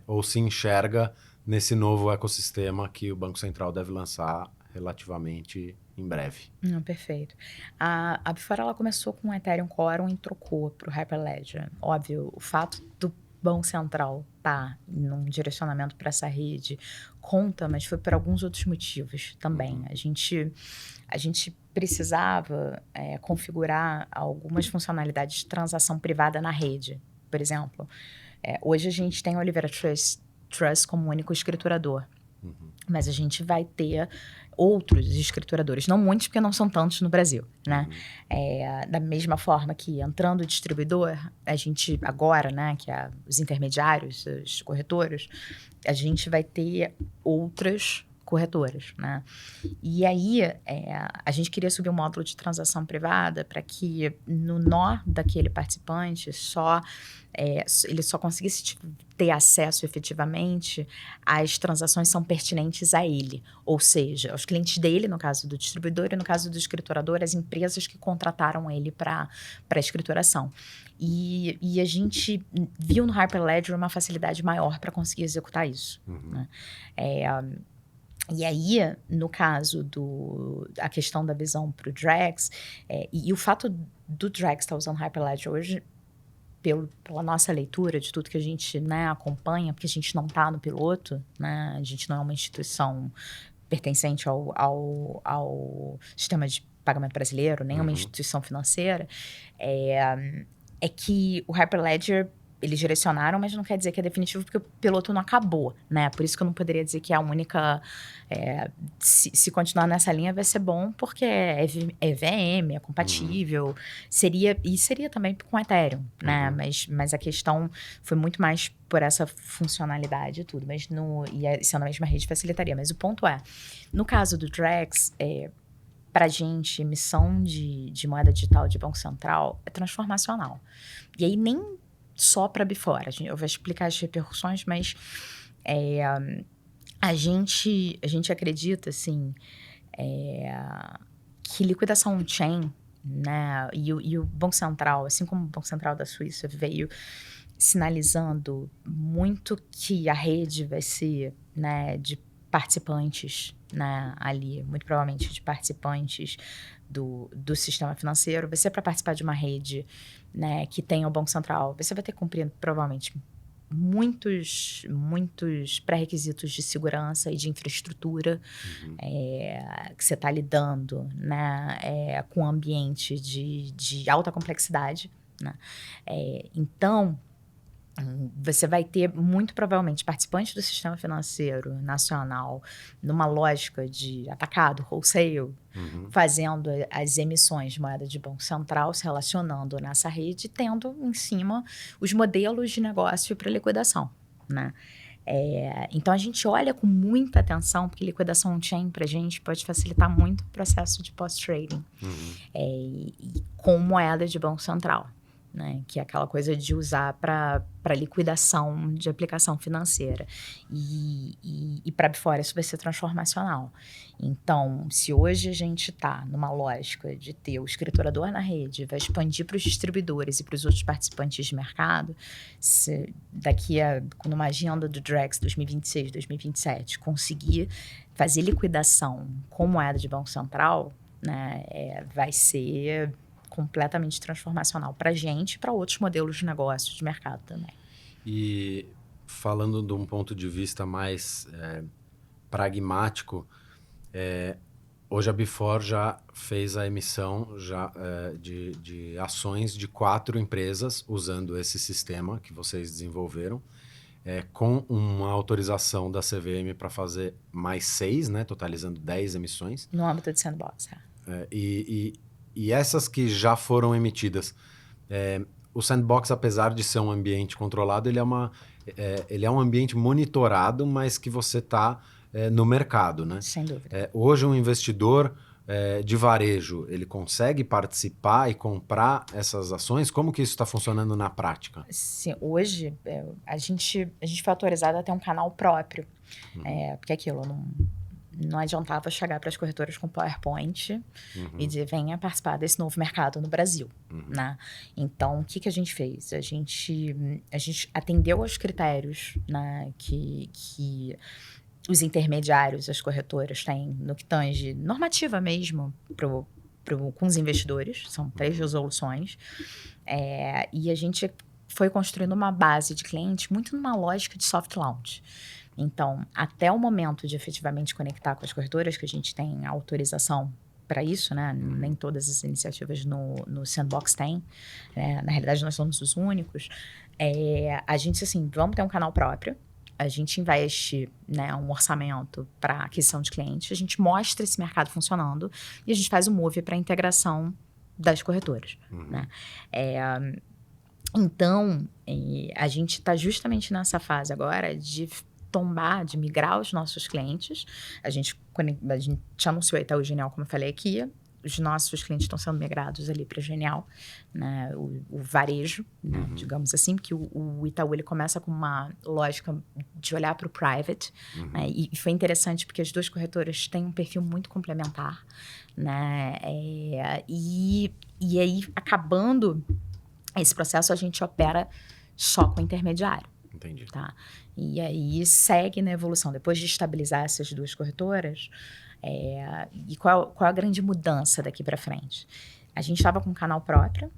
ou se enxerga nesse novo ecossistema que o Banco Central deve lançar relativamente em breve. Perfeito. A Before ela começou com o Ethereum Quorum e trocou para o Hyperledger. Óbvio, o fato do Banco Central estar num direcionamento para essa rede conta, mas foi por alguns outros motivos também. A gente precisava configurar algumas funcionalidades de transação privada na rede. Por exemplo, hoje a gente tem o Oliveira Trust como único escriturador. Mas a gente vai ter outros escrituradores, não muitos, porque não são tantos no Brasil, né? Da mesma forma que entrando o distribuidor, a gente agora, né, que é os intermediários, os corretores, a gente vai ter outras corretoras, né? E aí, a gente queria subir um módulo de transação privada para que no nó daquele participante ele só conseguisse ter acesso efetivamente às transações que são pertinentes a ele, ou seja, aos clientes dele, no caso do distribuidor, e no caso do escriturador, as empresas que contrataram ele para a escrituração. E a gente viu no Hyperledger uma facilidade maior para conseguir executar isso. Né? E aí, no caso a questão da visão para o Drex, e o fato do Drex estar usando Hyperledger hoje, pela nossa leitura de tudo que a gente, né, acompanha, porque a gente não está no piloto, né, a gente não é uma instituição pertencente ao sistema de pagamento brasileiro, nem uma instituição financeira, é que o Hyperledger eles direcionaram, mas não quer dizer que é definitivo, porque o piloto não acabou, né? Por isso que eu não poderia dizer que é a única... se continuar nessa linha vai ser bom, porque é EVM, é compatível, seria também com Ethereum, né? Mas a questão foi muito mais por essa funcionalidade e tudo, mas sendo a mesma rede facilitaria. Mas o ponto no caso do Drex, para a gente, emissão de moeda digital de Banco Central é transformacional. E aí nem só para Before. Eu vou explicar as repercussões, mas A gente acredita, assim, que liquidação on-chain, né, e o Banco Central, assim como o Banco Central da Suíça veio sinalizando muito que a rede vai ser, né, de participantes, né, ali, muito provavelmente de participantes do sistema financeiro, vai ser para participar de uma rede, né, que tem o Banco Central. Você vai ter que cumprir, provavelmente, muitos pré-requisitos de segurança e de infraestrutura que você está lidando, né, com um ambiente de alta complexidade, né? Então, você vai ter, muito provavelmente, participantes do sistema financeiro nacional numa lógica de atacado, wholesale, fazendo as emissões de moeda de Banco Central, se relacionando nessa rede, tendo em cima os modelos de negócio para liquidação, né? Então, a gente olha com muita atenção, porque liquidação on-chain, para a gente, pode facilitar muito o processo de post-trading e com moeda de Banco Central, né? Que é aquela coisa de usar para liquidação de aplicação financeira. E para fora isso vai ser transformacional. Então, se hoje a gente está numa lógica de ter o escriturador na rede, vai expandir para os distribuidores e para os outros participantes de mercado, se daqui a, numa agenda do Drex 2026, 2027, conseguir fazer liquidação com moeda de Banco Central, né, vai ser completamente transformacional para a gente e para outros modelos de negócio, de mercado também. E falando de um ponto de vista mais pragmático, hoje a Bifor já fez a emissão de ações de 4 empresas usando esse sistema que vocês desenvolveram, com uma autorização da CVM para fazer mais 6, né, totalizando 10 emissões. No âmbito de sandbox, E essas que já foram emitidas, o sandbox, apesar de ser um ambiente controlado, ele é um ambiente monitorado, mas que você está no mercado, né? Sem dúvida. Hoje, um investidor de varejo, ele consegue participar e comprar essas ações? Como que isso está funcionando na prática? Sim, hoje, a gente foi autorizado a ter um canal próprio, porque aquilo não adiantava chegar para as corretoras com PowerPoint e dizer, venha participar desse novo mercado no Brasil, né? Então, o que a gente fez? A gente atendeu aos critérios, né, que os intermediários, as corretoras têm no que tange normativa mesmo com os investidores, são 3 resoluções, e a gente foi construindo uma base de clientes muito numa lógica de soft launch. Então, até o momento de efetivamente conectar com as corretoras, que a gente tem autorização para isso, né? Nem todas as iniciativas no Sandbox têm. Na realidade, nós somos os únicos. A gente, assim, vamos ter um canal próprio. A gente investe, né, um orçamento para aquisição de clientes. A gente mostra esse mercado funcionando e a gente faz o move para a integração das corretoras, né? Então, a gente está justamente nessa fase agora de migrar os nossos clientes. A gente anunciou a Itaú Genial, como eu falei aqui. Os nossos clientes estão sendo migrados ali para Genial, né? O varejo, né? Digamos assim, porque o Itaú ele começa com uma lógica de olhar para o private, né? E foi interessante porque as 2 corretoras têm um perfil muito complementar, né? E aí, acabando esse processo, a gente opera só com intermediário. Entendi. Tá? E aí segue na evolução. Depois de estabilizar essas 2 corretoras, e qual a grande mudança daqui para frente? A gente estava com um canal próprio,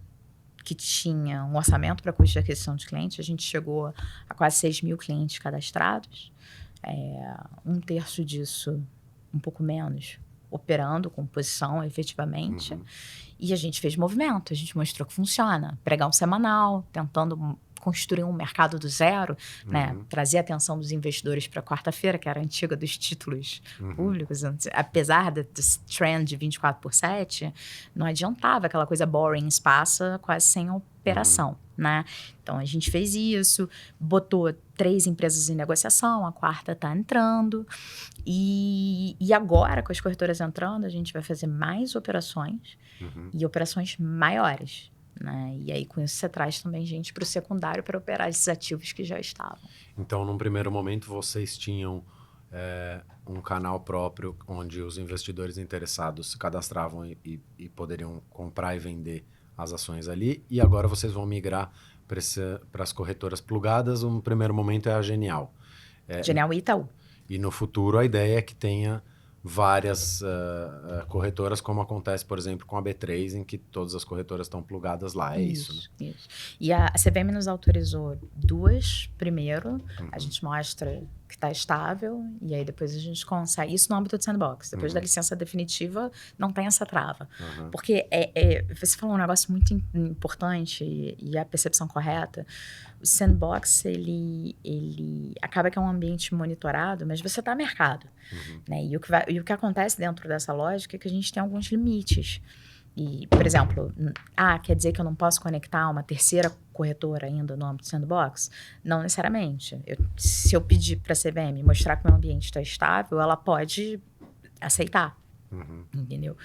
que tinha um orçamento para custo de aquisição de clientes. A gente chegou a quase 6 mil clientes cadastrados. 1/3 disso, um pouco menos, operando com posição efetivamente. E a gente fez movimento, a gente mostrou que funciona. Pregão semanal, tentando construir um mercado do zero, né? Trazer a atenção dos investidores para quarta-feira, que era a antiga dos títulos públicos. Apesar desse trend de 24/7, não adiantava aquela coisa boring, espaça, quase sem operação, né? Então, a gente fez isso, botou 3 empresas em negociação, a 4ª está entrando. E agora, com as corretoras entrando, a gente vai fazer mais operações e operações maiores, né? E aí, com isso, você traz também gente para o secundário para operar esses ativos que já estavam. Então, num primeiro momento, vocês tinham um canal próprio onde os investidores interessados se cadastravam e poderiam comprar e vender as ações ali, e agora vocês vão migrar para as corretoras plugadas. Um primeiro momento é a Genial. Genial e Itaú. E no futuro a ideia é que tenha várias corretoras, como acontece, por exemplo, com a B3, em que todas as corretoras estão plugadas lá. É isso, né? Isso. E a CVM nos autorizou 2 primeiro, a gente mostra que está estável, e aí depois a gente consegue, isso no âmbito do sandbox, depois da licença definitiva não tem essa trava, porque você falou um negócio muito importante e a percepção correta. O sandbox, ele acaba que é um ambiente monitorado, mas você está no mercado, né? E o que acontece dentro dessa lógica é que a gente tem alguns limites. E, por exemplo, quer dizer que eu não posso conectar uma terceira corretora ainda no âmbito do sandbox? Não necessariamente. Se eu pedir para a CVM mostrar que o meu ambiente está estável, ela pode aceitar, entendeu?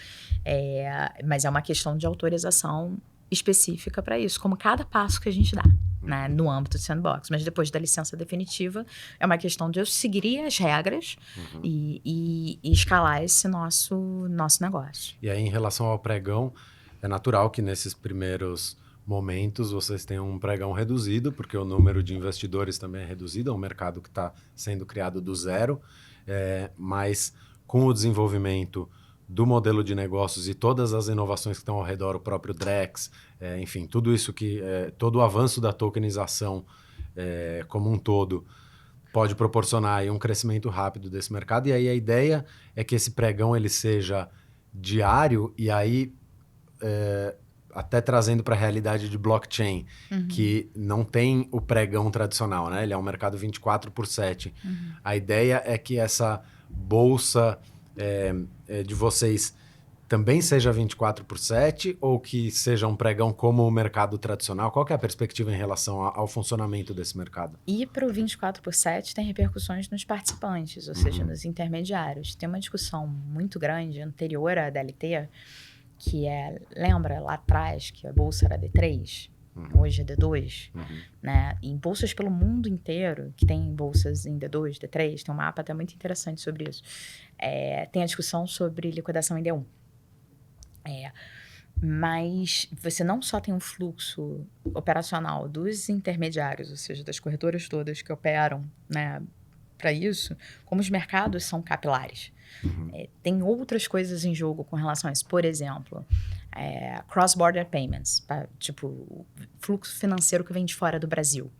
Mas é uma questão de autorização específica para isso, como cada passo que a gente dá, né, no âmbito do sandbox. Mas depois da licença definitiva, é uma questão de eu seguir as regras e escalar esse nosso negócio. E aí, em relação ao pregão, é natural que nesses primeiros momentos vocês tenham um pregão reduzido, porque o número de investidores também é reduzido, é um mercado que está sendo criado do zero, mas com o desenvolvimento do modelo de negócios e todas as inovações que estão ao redor, o próprio Drex, enfim, tudo isso todo o avanço da tokenização como um todo pode proporcionar aí um crescimento rápido desse mercado. E aí a ideia é que esse pregão ele seja diário e aí até trazendo para a realidade de blockchain, que não tem o pregão tradicional, né? Ele é um mercado 24/7. A ideia é que essa bolsa de vocês também seja 24/7 ou que seja um pregão como o mercado tradicional? Qual que é a perspectiva em relação ao funcionamento desse mercado? E para o 24/7 tem repercussões nos participantes, ou seja, nos intermediários. Tem uma discussão muito grande anterior à DLT, que lembra lá atrás que a bolsa era D3? Hoje é D2, né? E em bolsas pelo mundo inteiro, que tem bolsas em D2, D3, tem um mapa até muito interessante sobre isso. Tem a discussão sobre liquidação em D1. Mas você não só tem um fluxo operacional dos intermediários, ou seja, das corretoras todas que operam, né, para isso, como os mercados são capilares. Tem outras coisas em jogo com relação a isso. Por exemplo, cross-border payments, tipo fluxo financeiro que vem de fora do Brasil.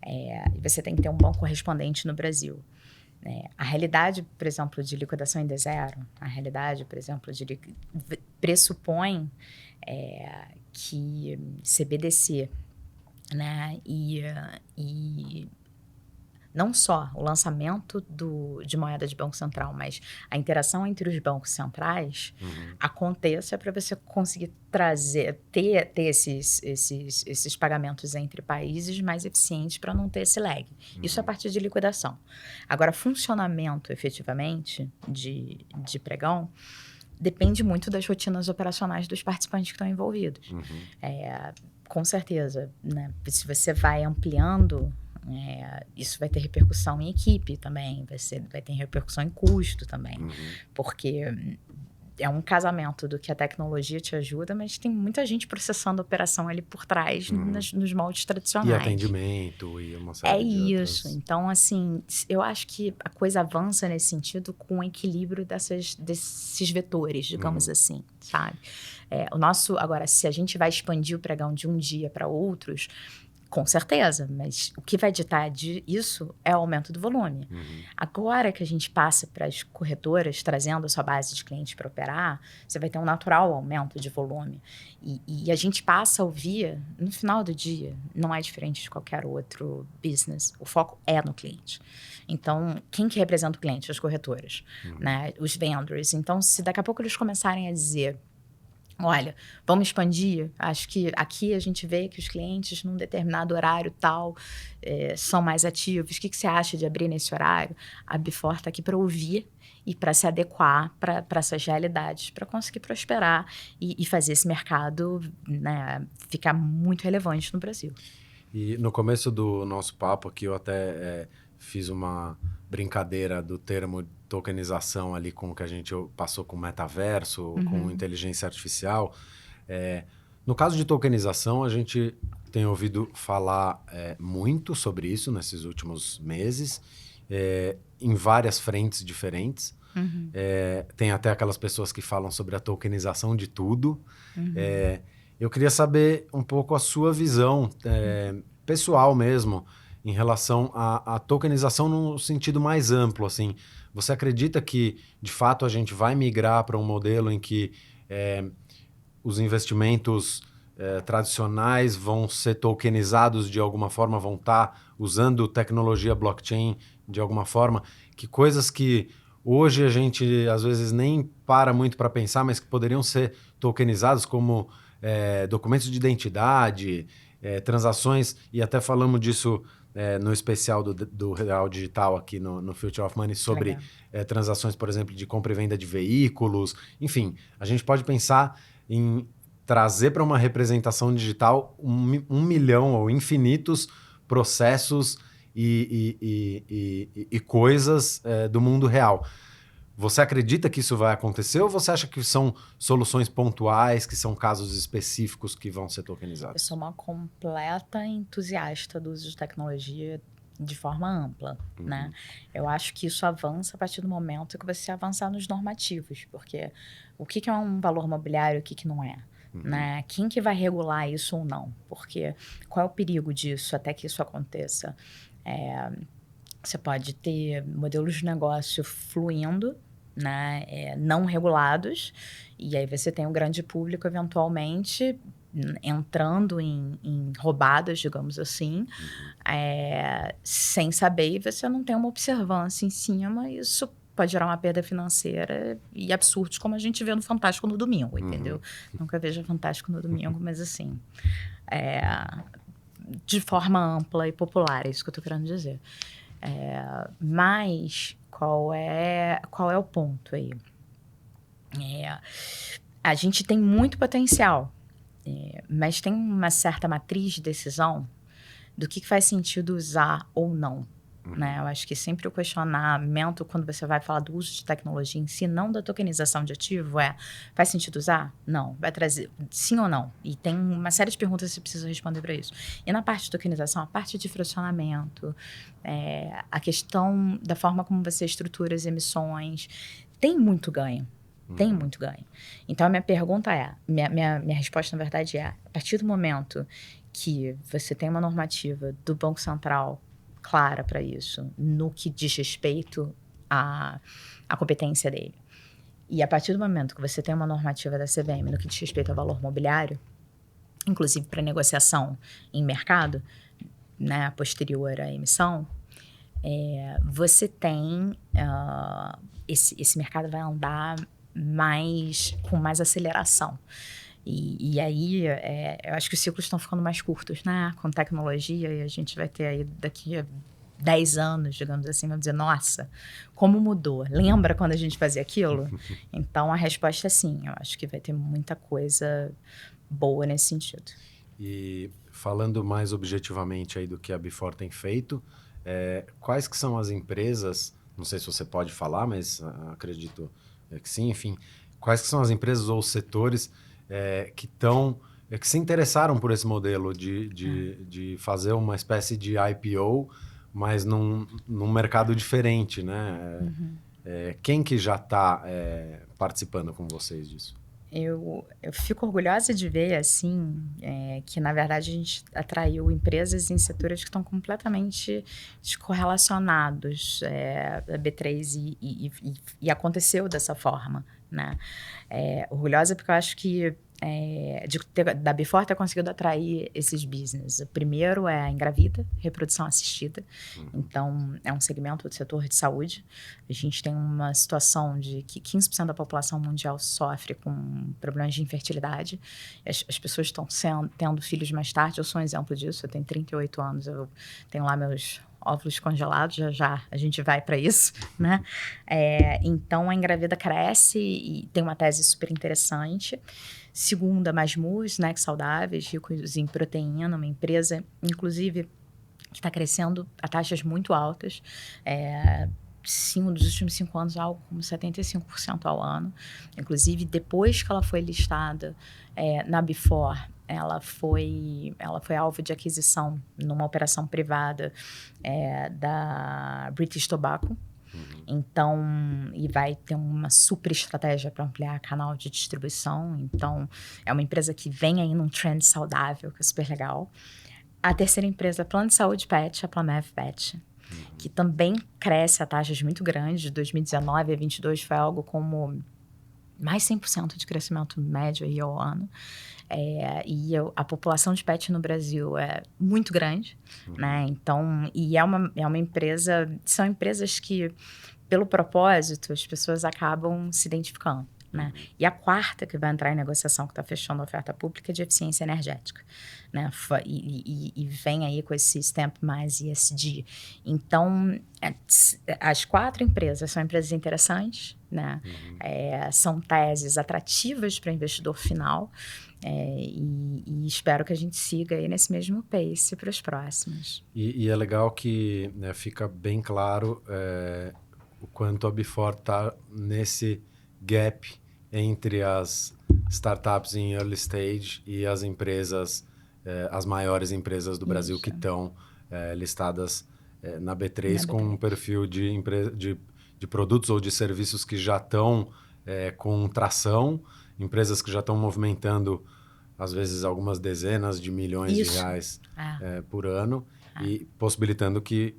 E você tem que ter um banco correspondente no Brasil. A realidade, por exemplo, de liquidação em D0, a realidade, por exemplo, pressupõe que CBDC, né, e não só o lançamento de moeda de Banco Central, mas a interação entre os bancos centrais aconteça para você conseguir ter esses pagamentos entre países mais eficientes para não ter esse lag. Isso é a partir de liquidação. Agora, funcionamento efetivamente de pregão depende muito das rotinas operacionais dos participantes que estão envolvidos. Com certeza, né? Se você vai ampliando, isso vai ter repercussão em equipe também, vai ter repercussão em custo também, porque é um casamento do que a tecnologia te ajuda, mas tem muita gente processando a operação ali por trás nos moldes tradicionais. E atendimento e uma série de isso. outras. Então, assim, eu acho que a coisa avança nesse sentido com o equilíbrio desses vetores, digamos assim, sabe? Agora, se a gente vai expandir o pregão de um dia para outros, com certeza, mas o que vai ditar isso é o aumento do volume. Agora que a gente passa para as corretoras, trazendo a sua base de clientes para operar, você vai ter um natural aumento de volume. E a gente passa a ouvir, no final do dia, não é diferente de qualquer outro business, o foco é no cliente. Então, quem que representa o cliente? As corretoras, né? Os vendors. Então, se daqui a pouco eles começarem a dizer: olha, vamos expandir. Acho que aqui a gente vê que os clientes, num determinado horário tal, são mais ativos. O que você acha de abrir nesse horário? A Bifor está aqui para ouvir e para se adequar para essas realidades, para conseguir prosperar e fazer esse mercado, né, ficar muito relevante no Brasil. E no começo do nosso papo aqui, eu até fiz uma brincadeira do termo tokenização ali com o que a gente passou com metaverso, com inteligência artificial. No caso de tokenização, a gente tem ouvido falar muito sobre isso nesses últimos meses, em várias frentes diferentes. Tem até aquelas pessoas que falam sobre a tokenização de tudo. Eu queria saber um pouco a sua visão pessoal mesmo, em relação à tokenização no sentido mais amplo, assim. Você acredita que, de fato, a gente vai migrar para um modelo em que os investimentos tradicionais vão ser tokenizados de alguma forma, vão estar usando tecnologia blockchain de alguma forma, que coisas que hoje a gente, às vezes, nem para muito para pensar, mas que poderiam ser tokenizados, como documentos de identidade, transações, e até falamos disso no especial do Real Digital aqui no Future of Money sobre transações, por exemplo, de compra e venda de veículos. Enfim, a gente pode pensar em trazer para uma representação digital 1 milhão ou infinitos processos e coisas do mundo real. Você acredita que isso vai acontecer ou você acha que são soluções pontuais, que são casos específicos que vão ser tokenizados? Eu sou uma completa entusiasta do uso de tecnologia de forma ampla, né? Eu acho que isso avança a partir do momento que você avançar nos normativos, porque o que é um valor mobiliário e o que não é? Né? Quem que vai regular isso ou não? Porque qual é o perigo disso até que isso aconteça? Você pode ter modelos de negócio fluindo, né, não regulados, e aí você tem o grande público eventualmente entrando em roubadas, digamos assim, sem saber, e você não tem uma observância em cima, e isso pode gerar uma perda financeira e absurdos, como a gente vê no Fantástico no domingo, entendeu? Nunca vejo Fantástico no domingo, mas assim, de forma ampla e popular, é isso que eu tô querendo dizer. Mas qual é o ponto aí? A gente tem muito potencial, mas tem uma certa matriz de decisão do que faz sentido usar ou não. Né? Eu acho que sempre o questionamento, quando você vai falar do uso de tecnologia em si, não da tokenização de ativo, faz sentido usar? Não. Vai trazer sim ou não? E tem uma série de perguntas que você precisa responder para isso. E na parte de tokenização, a parte de fracionamento, a questão da forma como você estrutura as emissões, tem muito ganho. Tem muito ganho. Então, a minha pergunta minha resposta, na verdade, a partir do momento que você tem uma normativa do Banco Central clara para isso, no que diz respeito à competência dele. E a partir do momento que você tem uma normativa da CVM no que diz respeito ao valor mobiliário, inclusive para negociação em mercado, né, posterior à emissão, você tem... esse mercado vai andar com mais aceleração. E aí, eu acho que os ciclos estão ficando mais curtos, né? Com tecnologia, e a gente vai ter aí daqui a 10 anos, digamos assim, vamos dizer, nossa, como mudou? Lembra quando a gente fazia aquilo? Então, a resposta é sim. Eu acho que vai ter muita coisa boa nesse sentido. E falando mais objetivamente aí do que a Before tem feito, quais que são as empresas, não sei se você pode falar, mas acredito que sim, enfim, quais que são as empresas ou os setores que se interessaram por esse modelo de fazer uma espécie de IPO, mas num mercado diferente, né? Quem que já está participando com vocês disso? Eu fico orgulhosa de ver, assim, que, na verdade, a gente atraiu empresas em setores que estão completamente descorrelacionados da B3 e aconteceu dessa forma, né? Orgulhosa porque eu acho que da Before ter conseguido atrair esses business. O primeiro é a engravida, reprodução assistida. Então, é um segmento do setor de saúde. A gente tem uma situação de que 15% da população mundial sofre com problemas de infertilidade. As pessoas estão tendo filhos mais tarde. Eu sou um exemplo disso. Eu tenho 38 anos. Eu tenho lá meus óvulos congelados, já a gente vai para isso, né? Então, a engravida cresce e tem uma tese super interessante. Segunda, Masmus, né, saudáveis, ricos em proteína, uma empresa, inclusive, que está crescendo a taxas muito altas. Dos últimos 5 anos, algo como 75% ao ano. Inclusive, depois que ela foi listada na Before, ela foi alvo de aquisição numa operação privada da British Tobacco. Então, e vai ter uma super estratégia para ampliar canal de distribuição. Então, é uma empresa que vem aí num trend saudável, que é super legal. A terceira empresa, Plano de Saúde Pet, a Plamev Pet, que também cresce a taxas muito grandes. De 2019 a 2022 foi algo como mais 100% de crescimento médio aí ao ano. A população de pet no Brasil é muito grande, né? Então, e é uma empresa... São empresas que, pelo propósito, as pessoas acabam se identificando, né? E a quarta que vai entrar em negociação, que está fechando a oferta pública, é de eficiência energética, né? E vem aí com esse stamp mais ESG. Então, as 4 empresas são empresas interessantes, né? São teses atrativas para o investidor final. E espero que a gente siga aí nesse mesmo pace para os próximos. E é legal que, né, fica bem claro o quanto a Before está nesse gap entre as startups em early stage e as empresas, as maiores empresas do Brasil que estão listadas na B3 com um perfil de produtos ou de serviços que já estão com tração, empresas que já estão movimentando, às vezes, algumas dezenas de milhões de reais por ano e possibilitando que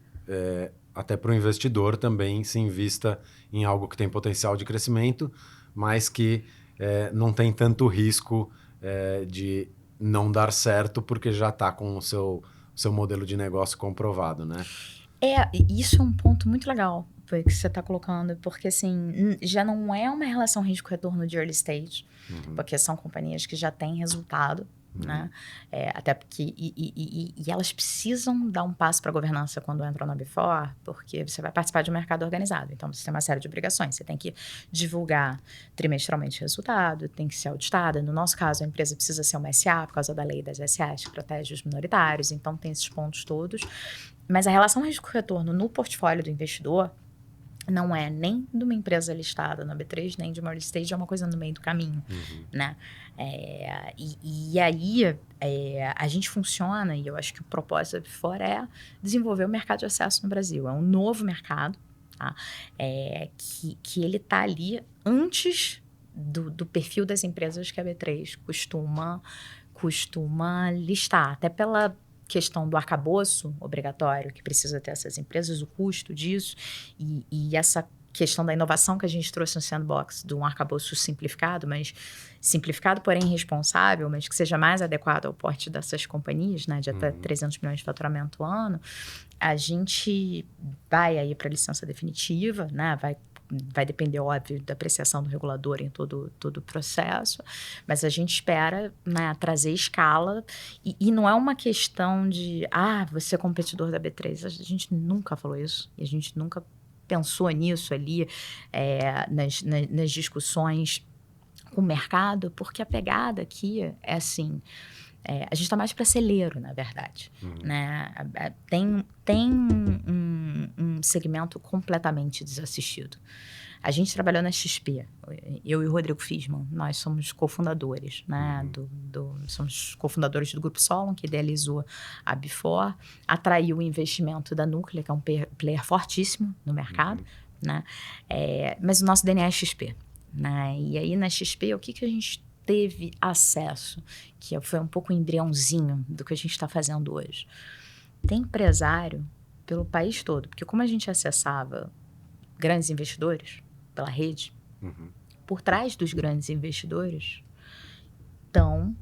até para o investidor também se invista em algo que tem potencial de crescimento, mas que não tem tanto risco de não dar certo porque já está com o seu modelo de negócio comprovado, né? Isso é um ponto muito legal que você está colocando, porque assim, já não é uma relação risco-retorno de early stage, porque são companhias que já têm resultado, né? Até porque e elas precisam dar um passo para a governança quando entram na Before, porque você vai participar de um mercado organizado, então você tem uma série de obrigações, você tem que divulgar trimestralmente o resultado, tem que ser auditada. No nosso caso, a empresa precisa ser uma SA por causa da lei das SAs que protege os minoritários, então tem esses pontos todos. Mas a relação risco-retorno no portfólio do investidor não é nem de uma empresa listada na B3, nem de uma early stage, é uma coisa no meio do caminho, né? E aí, a gente funciona, e eu acho que o propósito da Before é desenvolver o mercado de acesso no Brasil. É um novo mercado, tá? Que ele está ali antes do perfil das empresas que a B3 costuma listar, até pela questão do arcabouço obrigatório que precisa ter essas empresas, o custo disso e essa questão da inovação que a gente trouxe no Sandbox, de um arcabouço simplificado, porém responsável, mas que seja mais adequado ao porte dessas companhias, né, de até 300 milhões de faturamento ano, a gente vai aí para a licença definitiva, né, vai depender, óbvio, da apreciação do regulador em todo o processo, mas a gente espera, né, trazer escala e não é uma questão de, você é competidor da B3, a gente nunca falou isso, e a gente nunca pensou nisso ali nas discussões com o mercado, porque a pegada aqui é assim, a gente está mais para celeiro, na verdade. Né? Tem um segmento completamente desassistido. A gente trabalhou na XP, eu e o Rodrigo Fisman, nós somos cofundadores, né? Somos cofundadores do Grupo Solon, que idealizou a Before, atraiu o investimento da Núclea, que é um player fortíssimo no mercado, né? Mas o nosso DNA é XP. Né? E aí na XP, o que a gente teve acesso, que foi um pouco o embriãozinho do que a gente está fazendo hoje? Tem empresário pelo país todo, porque como a gente acessava grandes investidores pela rede, por trás dos grandes investidores estão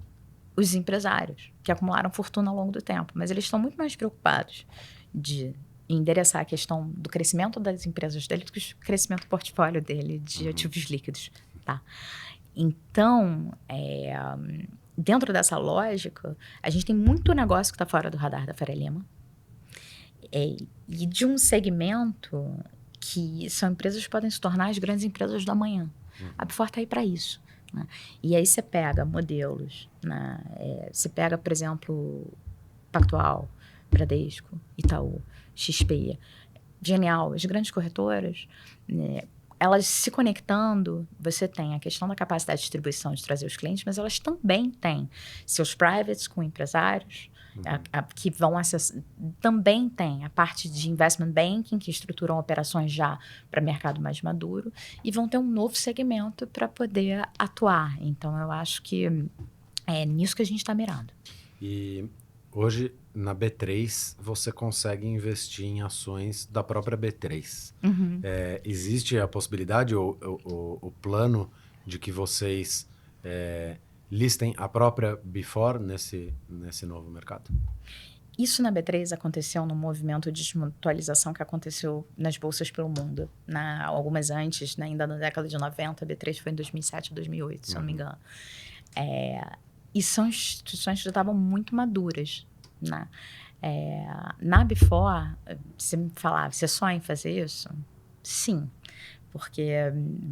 os empresários, que acumularam fortuna ao longo do tempo, mas eles estão muito mais preocupados de endereçar a questão do crescimento das empresas dele do que o crescimento do portfólio dele de ativos líquidos, tá? Então, dentro dessa lógica, a gente tem muito negócio que está fora do radar da Faria Lima e de um segmento que são empresas que podem se tornar as grandes empresas do amanhã. A Before está aí para isso. Né? E aí você pega modelos, né? Você pega, por exemplo, Pactual, Bradesco, Itaú, XP, Genial, as grandes corretoras, né, elas se conectando, você tem a questão da capacidade de distribuição de trazer os clientes, mas elas também têm seus privates com empresários, que vão acessar. Também tem a parte de investment banking, que estruturam operações já para mercado mais maduro, e vão ter um novo segmento para poder atuar. Então, eu acho que é nisso que a gente está mirando. E hoje, na B3, você consegue investir em ações da própria B3. Existe a possibilidade ou o plano de que vocês listem a própria Before nesse novo mercado? Isso na B3 aconteceu num movimento de desmutualização que aconteceu nas bolsas pelo mundo. Algumas antes, né, ainda na década de 90, a B3 foi em 2007, 2008, se eu não me engano. E são instituições que já estavam muito maduras, né? Na Before, você me falava, você sonha em fazer isso? Sim, porque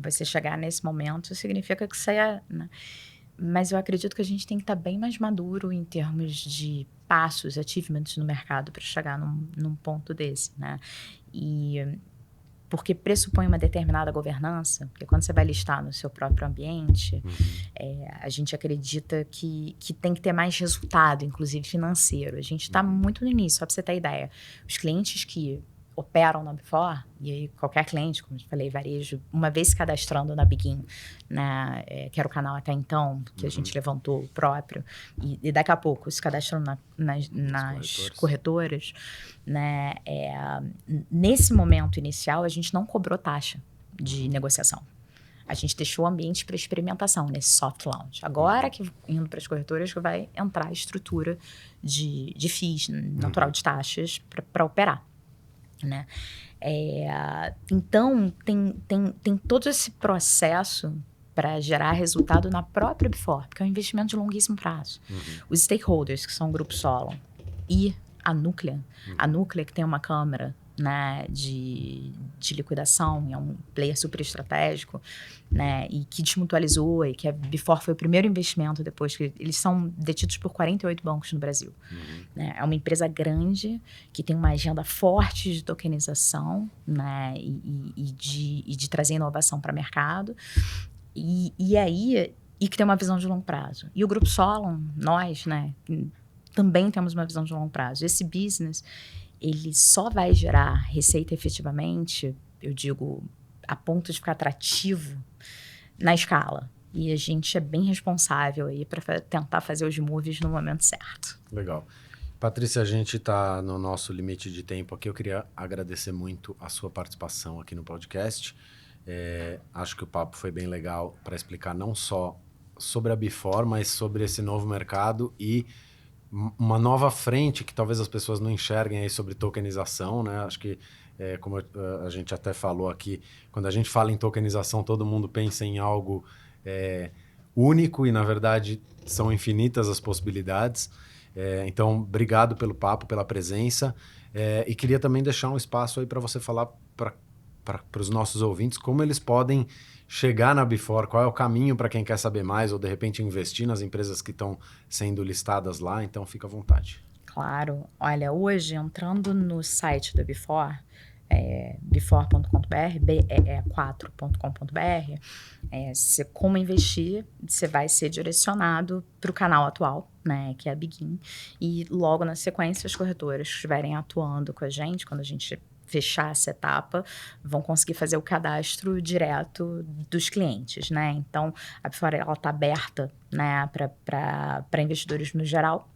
você chegar nesse momento significa que você é... Né? Mas eu acredito que a gente tem que estar bem mais maduro em termos de passos, achievements no mercado para chegar num ponto desse, né? Porque pressupõe uma determinada governança, porque quando você vai listar no seu próprio ambiente, a gente acredita que tem que ter mais resultado, inclusive financeiro. A gente está muito no início, só para você ter ideia. Os clientes que operam na Before, e aí qualquer cliente, como eu falei, varejo, uma vez se cadastrando na Begin, né, que era o canal até então, que a gente levantou o próprio, e daqui a pouco se cadastrando nas corretoras, né, nesse momento inicial, a gente não cobrou taxa de negociação. A gente deixou o ambiente para experimentação, nesse soft launch. Agora que indo para as corretoras que vai entrar a estrutura de FIIs, natural de taxas, para operar. Né? Então, tem todo esse processo para gerar resultado na própria Before, porque é um investimento de longuíssimo prazo. Os stakeholders, que são o Grupo Solon, e a Núclea, que tem uma câmara, né, de liquidação, é um player super estratégico, né, e que desmutualizou, e que a Before foi o primeiro investimento depois que eles são detidos por 48 bancos no Brasil. Né, é uma empresa grande, que tem uma agenda forte de tokenização, né, e de trazer inovação para o mercado, e que tem uma visão de longo prazo. E o Grupo Solon, nós, né, também temos uma visão de longo prazo. Esse business, ele só vai gerar receita efetivamente, eu digo, a ponto de ficar atrativo na escala. E a gente é bem responsável aí para tentar fazer os moves no momento certo. Legal. Patrícia, a gente está no nosso limite de tempo aqui. Eu queria agradecer muito a sua participação aqui no podcast. Acho que o papo foi bem legal para explicar não só sobre a Before, mas sobre esse novo mercado e uma nova frente que talvez as pessoas não enxerguem aí sobre tokenização, né? Acho que, como a gente até falou aqui, quando a gente fala em tokenização, todo mundo pensa em algo único e, na verdade, são infinitas as possibilidades. Então, obrigado pelo papo, pela presença. E queria também deixar um espaço aí para você falar para os nossos ouvintes como eles podem chegar na Before, qual é o caminho para quem quer saber mais ou, de repente, investir nas empresas que estão sendo listadas lá. Então, fica à vontade. Claro. Olha, hoje, entrando no site da Before, before.com.br, BEE4.com.br, como investir, você vai ser direcionado para o canal atual, né, que é a Begin, e logo na sequência, as corretoras que estiverem atuando com a gente, quando a gente fechar essa etapa, vão conseguir fazer o cadastro direto dos clientes, né? Então, a Before, ela está aberta, né, para investidores no geral.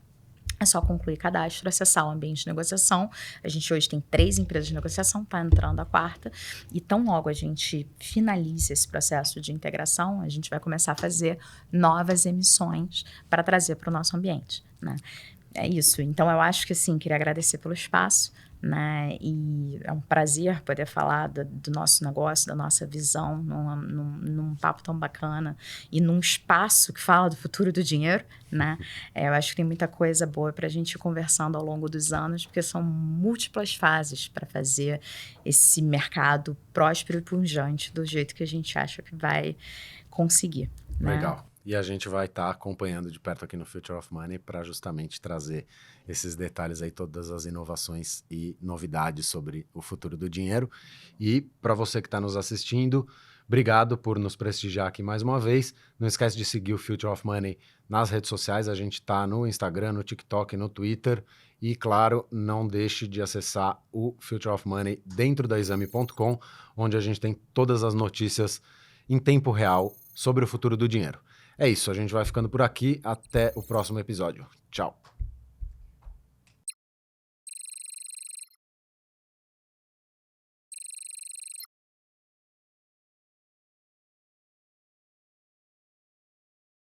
É só concluir cadastro, acessar o ambiente de negociação. A gente hoje tem 3 empresas de negociação, está entrando a 4ª. E tão logo a gente finaliza esse processo de integração, a gente vai começar a fazer novas emissões para trazer para o nosso ambiente, né? É isso. Então, eu acho que, assim, queria agradecer pelo espaço, né? E é um prazer poder falar do nosso negócio, da nossa visão, num papo tão bacana e num espaço que fala do futuro do dinheiro, né? Eu acho que tem muita coisa boa para a gente ir conversando ao longo dos anos, porque são múltiplas fases para fazer esse mercado próspero e pujante do jeito que a gente acha que vai conseguir. Né? Legal. E a gente vai estar acompanhando de perto aqui no Future of Money para justamente trazer esses detalhes aí, todas as inovações e novidades sobre o futuro do dinheiro. E para você que está nos assistindo, obrigado por nos prestigiar aqui mais uma vez. Não esquece de seguir o Future of Money nas redes sociais. A gente está no Instagram, no TikTok, no Twitter. E, claro, não deixe de acessar o Future of Money dentro da Exame.com, onde a gente tem todas as notícias em tempo real sobre o futuro do dinheiro. É isso, a gente vai ficando por aqui. Até o próximo episódio. Tchau.